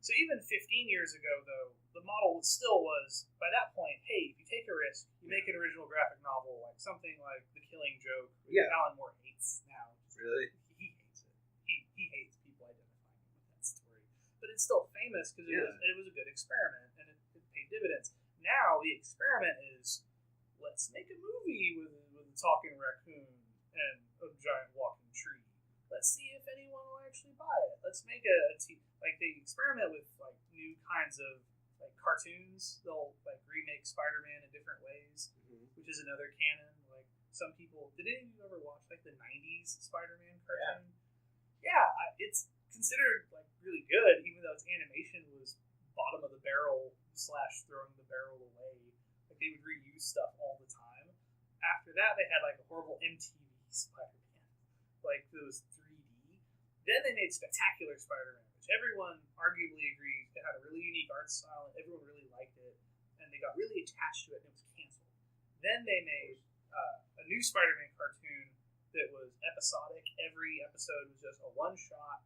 So even 15 years ago, though, the model still was by that point. Hey, if you take a risk, you make an original graphic novel, like something like The Killing Joke, which Yeah. Alan Moore hates now. Really? He hates it. He hates people identifying with that story, but it's still famous because it was a good experiment and it paid dividends. Now the experiment is let's make a movie with a talking raccoon and a giant walking tree. Let's see if anyone will actually buy it. Let's make like they experiment with like new kinds of like cartoons. They'll like remake Spider-Man in different ways, which is another canon. Like some people, did any of you ever watch like the '90s Spider-Man cartoon? Yeah, it's considered like really good, even though its animation was bottom of the barrel / throwing the barrel away. Like they would reuse stuff all the time. After that, they had like a horrible MTV Spider-Man, like it was 3D. Then they made Spectacular Spider-Man, which everyone arguably agrees it had a really unique art style and everyone really liked it, and they got really attached to it and it was canceled. Then they made a new Spider-Man cartoon that was episodic. Every episode was just a one-shot.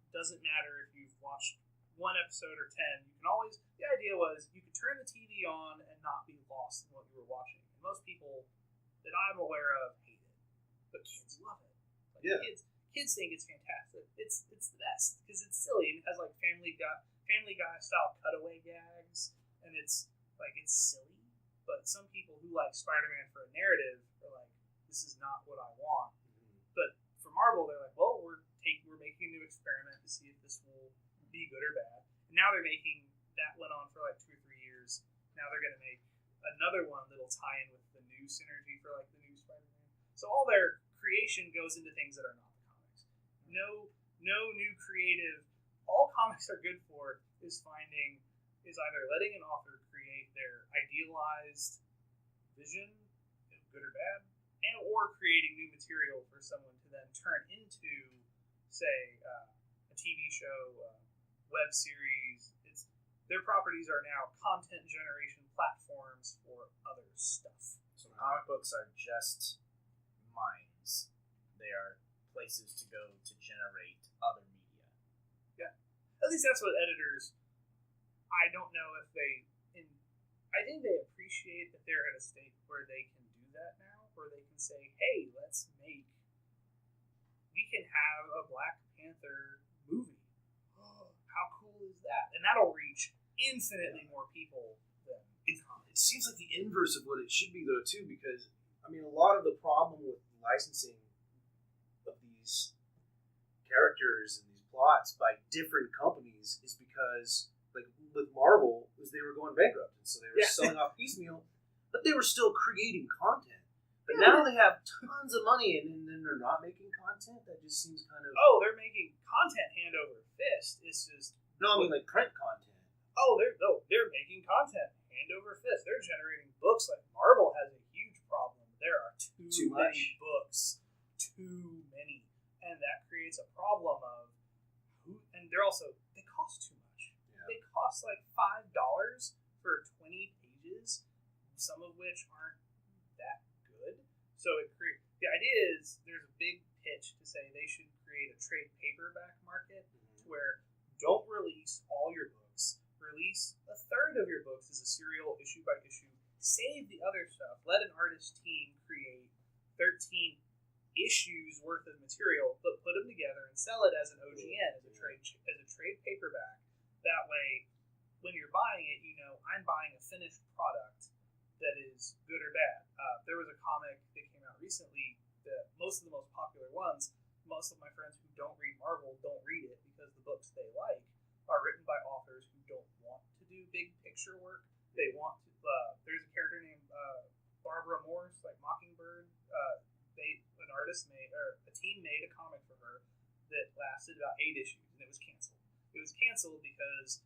Doesn't matter if you've watched one episode or 10. You can always. The idea was you could turn the TV on and not be lost in what you were watching. And most people that I'm aware of hate it, but kids love it. Like kids think it's fantastic. It's the best because it's silly and it has like Family Guy style cutaway gags, and it's silly. But some people who like Spider-Man for a narrative are like, this is not what I want. But for Marvel, they're like, well, we're making a new experiment to see if this will be good or bad. And now they're making that went on for like 2 or 3 years. Now they're going to make another one that'll tie in with the new synergy for like the new Spider-Man. So all their creation goes into things that are not the comics. No new creative. All comics are good for is either letting an author create their idealized vision, good or bad, or creating new material for someone to then turn into, say, a TV show, web series. Their properties are now content generation platforms for other stuff. So comic books are just minds. They are places to go to generate other media. Yeah. At least that's what editors, I don't know if I think they appreciate that they're at a state where they can do that now, where they can say, hey, we can have a Black Panther movie. How cool is that? And that'll reach infinitely more people than it seems like the inverse of what it should be, though, too, because, I mean, a lot of the problem with licensing of these characters and these plots by different companies is because, like, with Marvel, they were going bankrupt, and so they were selling off piecemeal, but they were still creating content. But now they have tons of money, and then they're not making content? That just seems kind of... Oh, they're making content hand over fist. It's just... No, I mean, like, print content. Oh, they're making content hand over fist. They're generating books. Like Marvel has a huge problem. There are too many books. Too for 20 pages, some of which aren't that good. So the idea is there's a big pitch to say they should create a trade paperback market to where don't release all your books, release a third of your books as a serial issue by issue, save the other stuff, let an artist team create 13 issues worth of material, but put them together and sell it as an OGN, as a trade paperback. That way, when you're buying it, you know I'm buying a finished product that is good or bad. There was a comic that came out recently that most of the most popular ones, most of my friends who don't read Marvel don't read it because the books they like are written by authors who don't want to do big picture work. They want to. There's a character named Barbara Morse, like Mockingbird. An artist made, or a team made a comic for her that lasted about 8 issues, and it was canceled. It was canceled because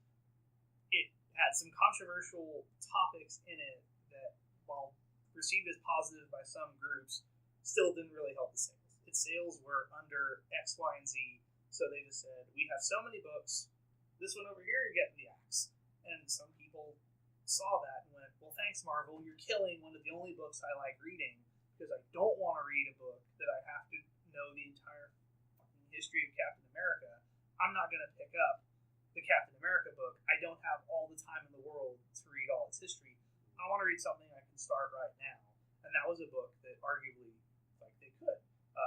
it had some controversial topics in it that, while received as positive by some groups, still didn't really help the sales. Its sales were under X, Y, and Z, so they just said, we have so many books, this one over here, you're getting the axe. And some people saw that and went, well, thanks, Marvel, you're killing one of the only books I like reading, because I don't want to read a book that I have to know the entire fucking history of Captain America. I'm not going to pick up the Captain America book. I don't have all the time in the world to read all its history. I want to read something I can start right now. And that was a book that arguably, like, they could.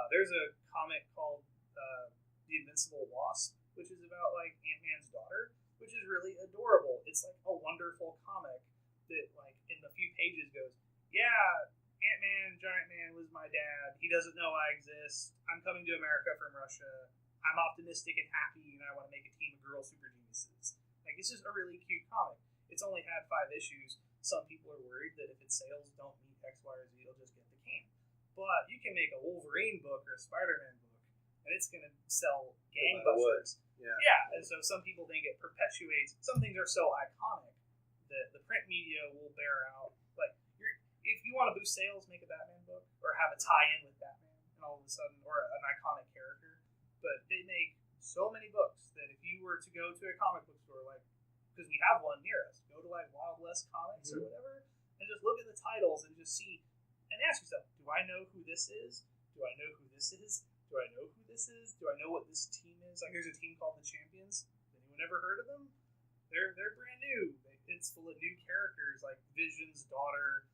There's a comic called The Invincible Wasp, which is about, like, Ant-Man's daughter, which is really adorable. It's, like, a wonderful comic that, like, in a few pages goes, yeah, Ant-Man, Giant Man was my dad. He doesn't know I exist. I'm coming to America from Russia. I'm optimistic and happy, and I want to make a team of girl super geniuses. Like, it's just a really cute comic. It's only had 5 issues. Some people are worried that if its sales don't meet X, Y, or Z, it'll just get the can. But you can make a Wolverine book or a Spider-Man book, and it's going to sell gangbusters. Yeah, and so some people think it perpetuates. Some things are so iconic that the print media will bear out. Like, if you want to boost sales, make a Batman book or have a tie-in with Batman, and all of a sudden, or an iconic character. But they make so many books that if you were to go to a comic book store, like, because we have one near us, go to like Wild West Comics or whatever, and just look at the titles and just see, and ask yourself, do I know who this is? Do I know who this is? Do I know who this is? Do I know what this team is? Like, there's a team called the Champions. Has anyone ever heard of them? They're brand new. It's full of new characters like Vision's daughter.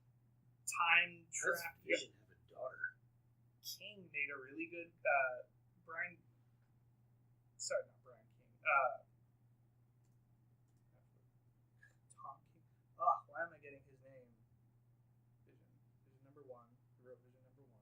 Time trap. Vision have a daughter. King made a really good Brian. Sorry, not Brian King. Tom King. Why am I getting his name? Vision number 1. He wrote Vision number 1.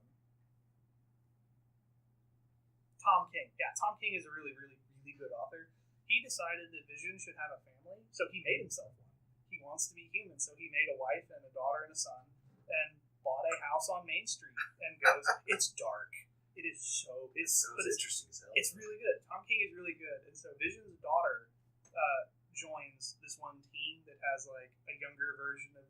Tom King. Yeah, Tom King is a really, really, really good author. He decided that Vision should have a family, so he made himself one. He wants to be human, so he made a wife and a daughter and a son, and bought a house on Main Street and goes, it's dark. It is so, it's interesting as hell. It's really good. Tom King is really good. And so Vision's daughter joins this one team that has like a younger version of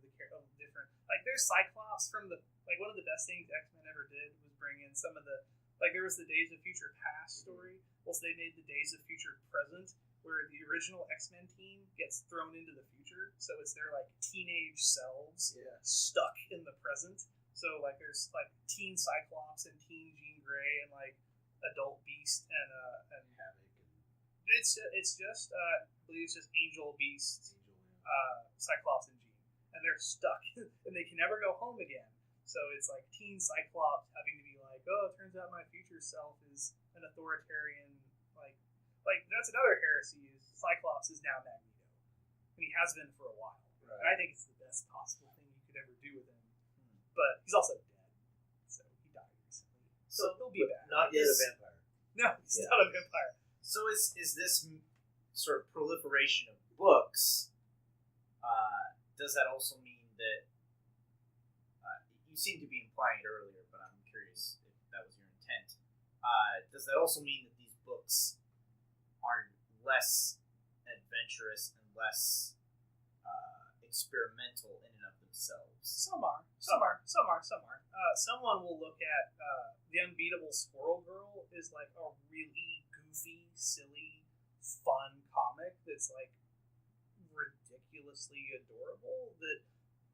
different, like there's Cyclops from one of the best things X-Men ever did was bring in some of the, like there was the Days of Future Past story. Well, so they made the Days of Future Present, where the original X-Men team gets thrown into the future, so it's their like teenage selves stuck in the present. So like there's like teen Cyclops and teen Jean Grey and like adult Beast and Havoc. It's just I believe it's just Angel, Beast, Cyclops, and Jean, and they're stuck and they can never go home again. So it's like teen Cyclops having to be like, oh, it turns out my future self is an authoritarian. Like that's another heresy is Cyclops is now Magneto, and he has been for a while. Right. And I think it's the best possible thing you could ever do with him. But he's also dead, so he died recently. So he'll be back. Not yet a vampire. No, he's not a vampire. So is this sort of proliferation of books? Does that also mean that you seem to be implying it earlier, but I'm curious if that was your intent. Does that also mean that these books are less adventurous and less experimental in and of themselves? Some are. Someone will look at The Unbeatable Squirrel Girl is like a really goofy, silly, fun comic that's like ridiculously adorable that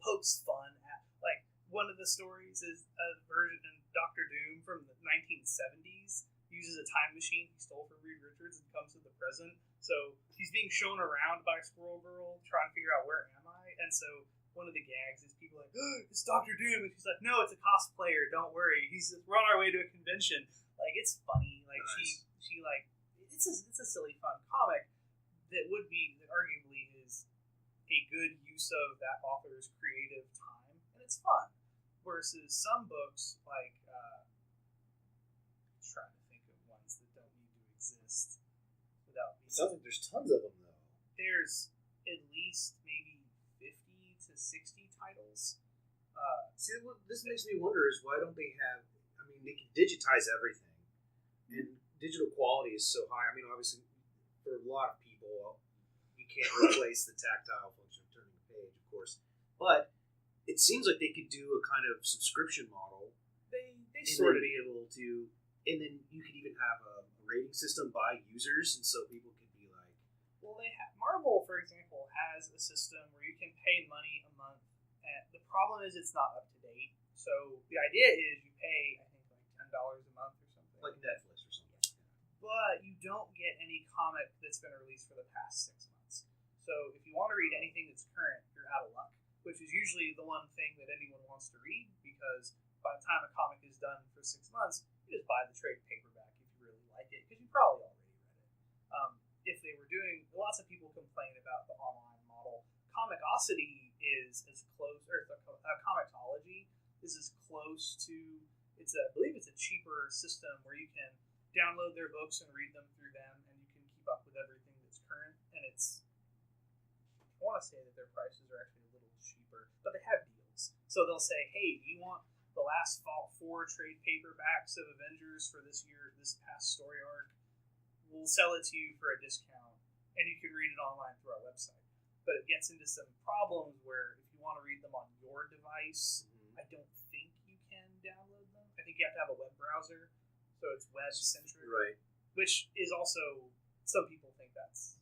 pokes fun at, like, one of the stories is a version in Doctor Doom from the 1970s uses a time machine he stole from Reed Richards and comes to the present. So he's being shown around by Squirrel Girl trying to figure out where am I, and so one of the gags is people like, oh, it's Doctor Doom, and she's like, no, it's a cosplayer, don't worry, we're on our way to a convention. Like, it's funny. Like, nice. she like, it's a silly fun comic that arguably is a good use of that author's creative time, and it's fun. Versus some books, like, trying to think of ones that don't need to exist without being. It sounds like there's tons of them, though. There's at least maybe 50 to 60 titles. See, what this makes me wonder is why don't they have? I mean, they can digitize everything, and digital quality is so high. I mean, obviously, for a lot of people, you can't replace the tactile function of turning a page, of course, but it seems like they could do a kind of subscription model. They sort of be able to, and then you could even have a rating system by users, and so people could be like, well, they have Marvel, for example, has a system where you can pay money a month, and the problem is it's not up to date. So the idea is you pay, I think, like $10 a month or something, like Netflix or something. But you don't get any comic that's been released for the past 6 months. So if you want to read anything that's current, you're out of luck. Which is usually the one thing that anyone wants to read, because by the time a comic is done for 6 months, you just buy the trade paperback if you really like it, because you probably already read it. If they were doing, lots of people complain about the online model. Comicosity is as close, or Comixology is as close to, I believe it's a cheaper system where you can download their books and read them through them, and you can keep up with everything that's current, and it's, I want to say that their prices are actually a little cheaper, but they have deals. So they'll say, hey, do you want the last 4 trade paperbacks of Avengers for this past story arc? We'll sell it to you for a discount, and you can read it online through our website. But it gets into some problems where if you want to read them on your device, I don't think you can download them. I think you have to have a web browser, so it's web-centric. Right. Which is also, some people think that's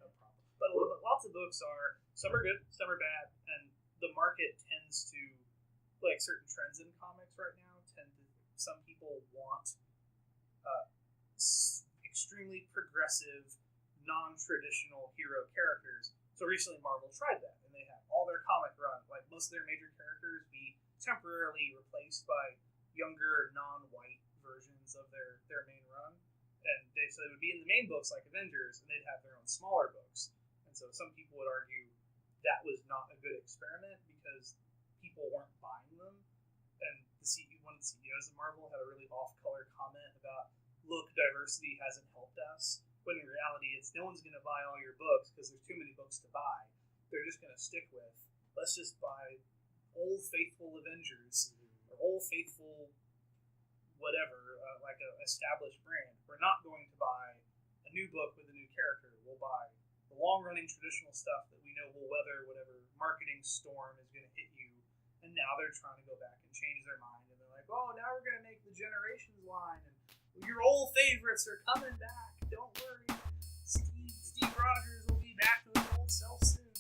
no problem. But lots of books some are good, some are bad, and the market tends to, like certain trends in comics right now, some people want extremely progressive, non-traditional hero characters. So recently Marvel tried that, and they had all their comic run, like most of their major characters, be temporarily replaced by younger, non-white versions of their main run. And so they would be in the main books like Avengers, and they'd have their own smaller books. And so some people would argue that was not a good experiment because people weren't buying them. And one of the CEOs of Marvel had a really off-color comment about, look, diversity hasn't helped us. When in reality, it's no one's going to buy all your books because there's too many books to buy. They're just going to stick with, let's just buy Old Faithful Avengers or Old Faithful whatever, like an established brand. We're not going to buy a new book with a new character. We'll buy the long-running traditional stuff that we know will weather whatever marketing storm is going to hit you. And now they're trying to go back and change their mind. And they're like, oh, now we're going to make the Generations line. And your old favorites are coming back. Don't worry. Steve Rogers will be back to his old self soon.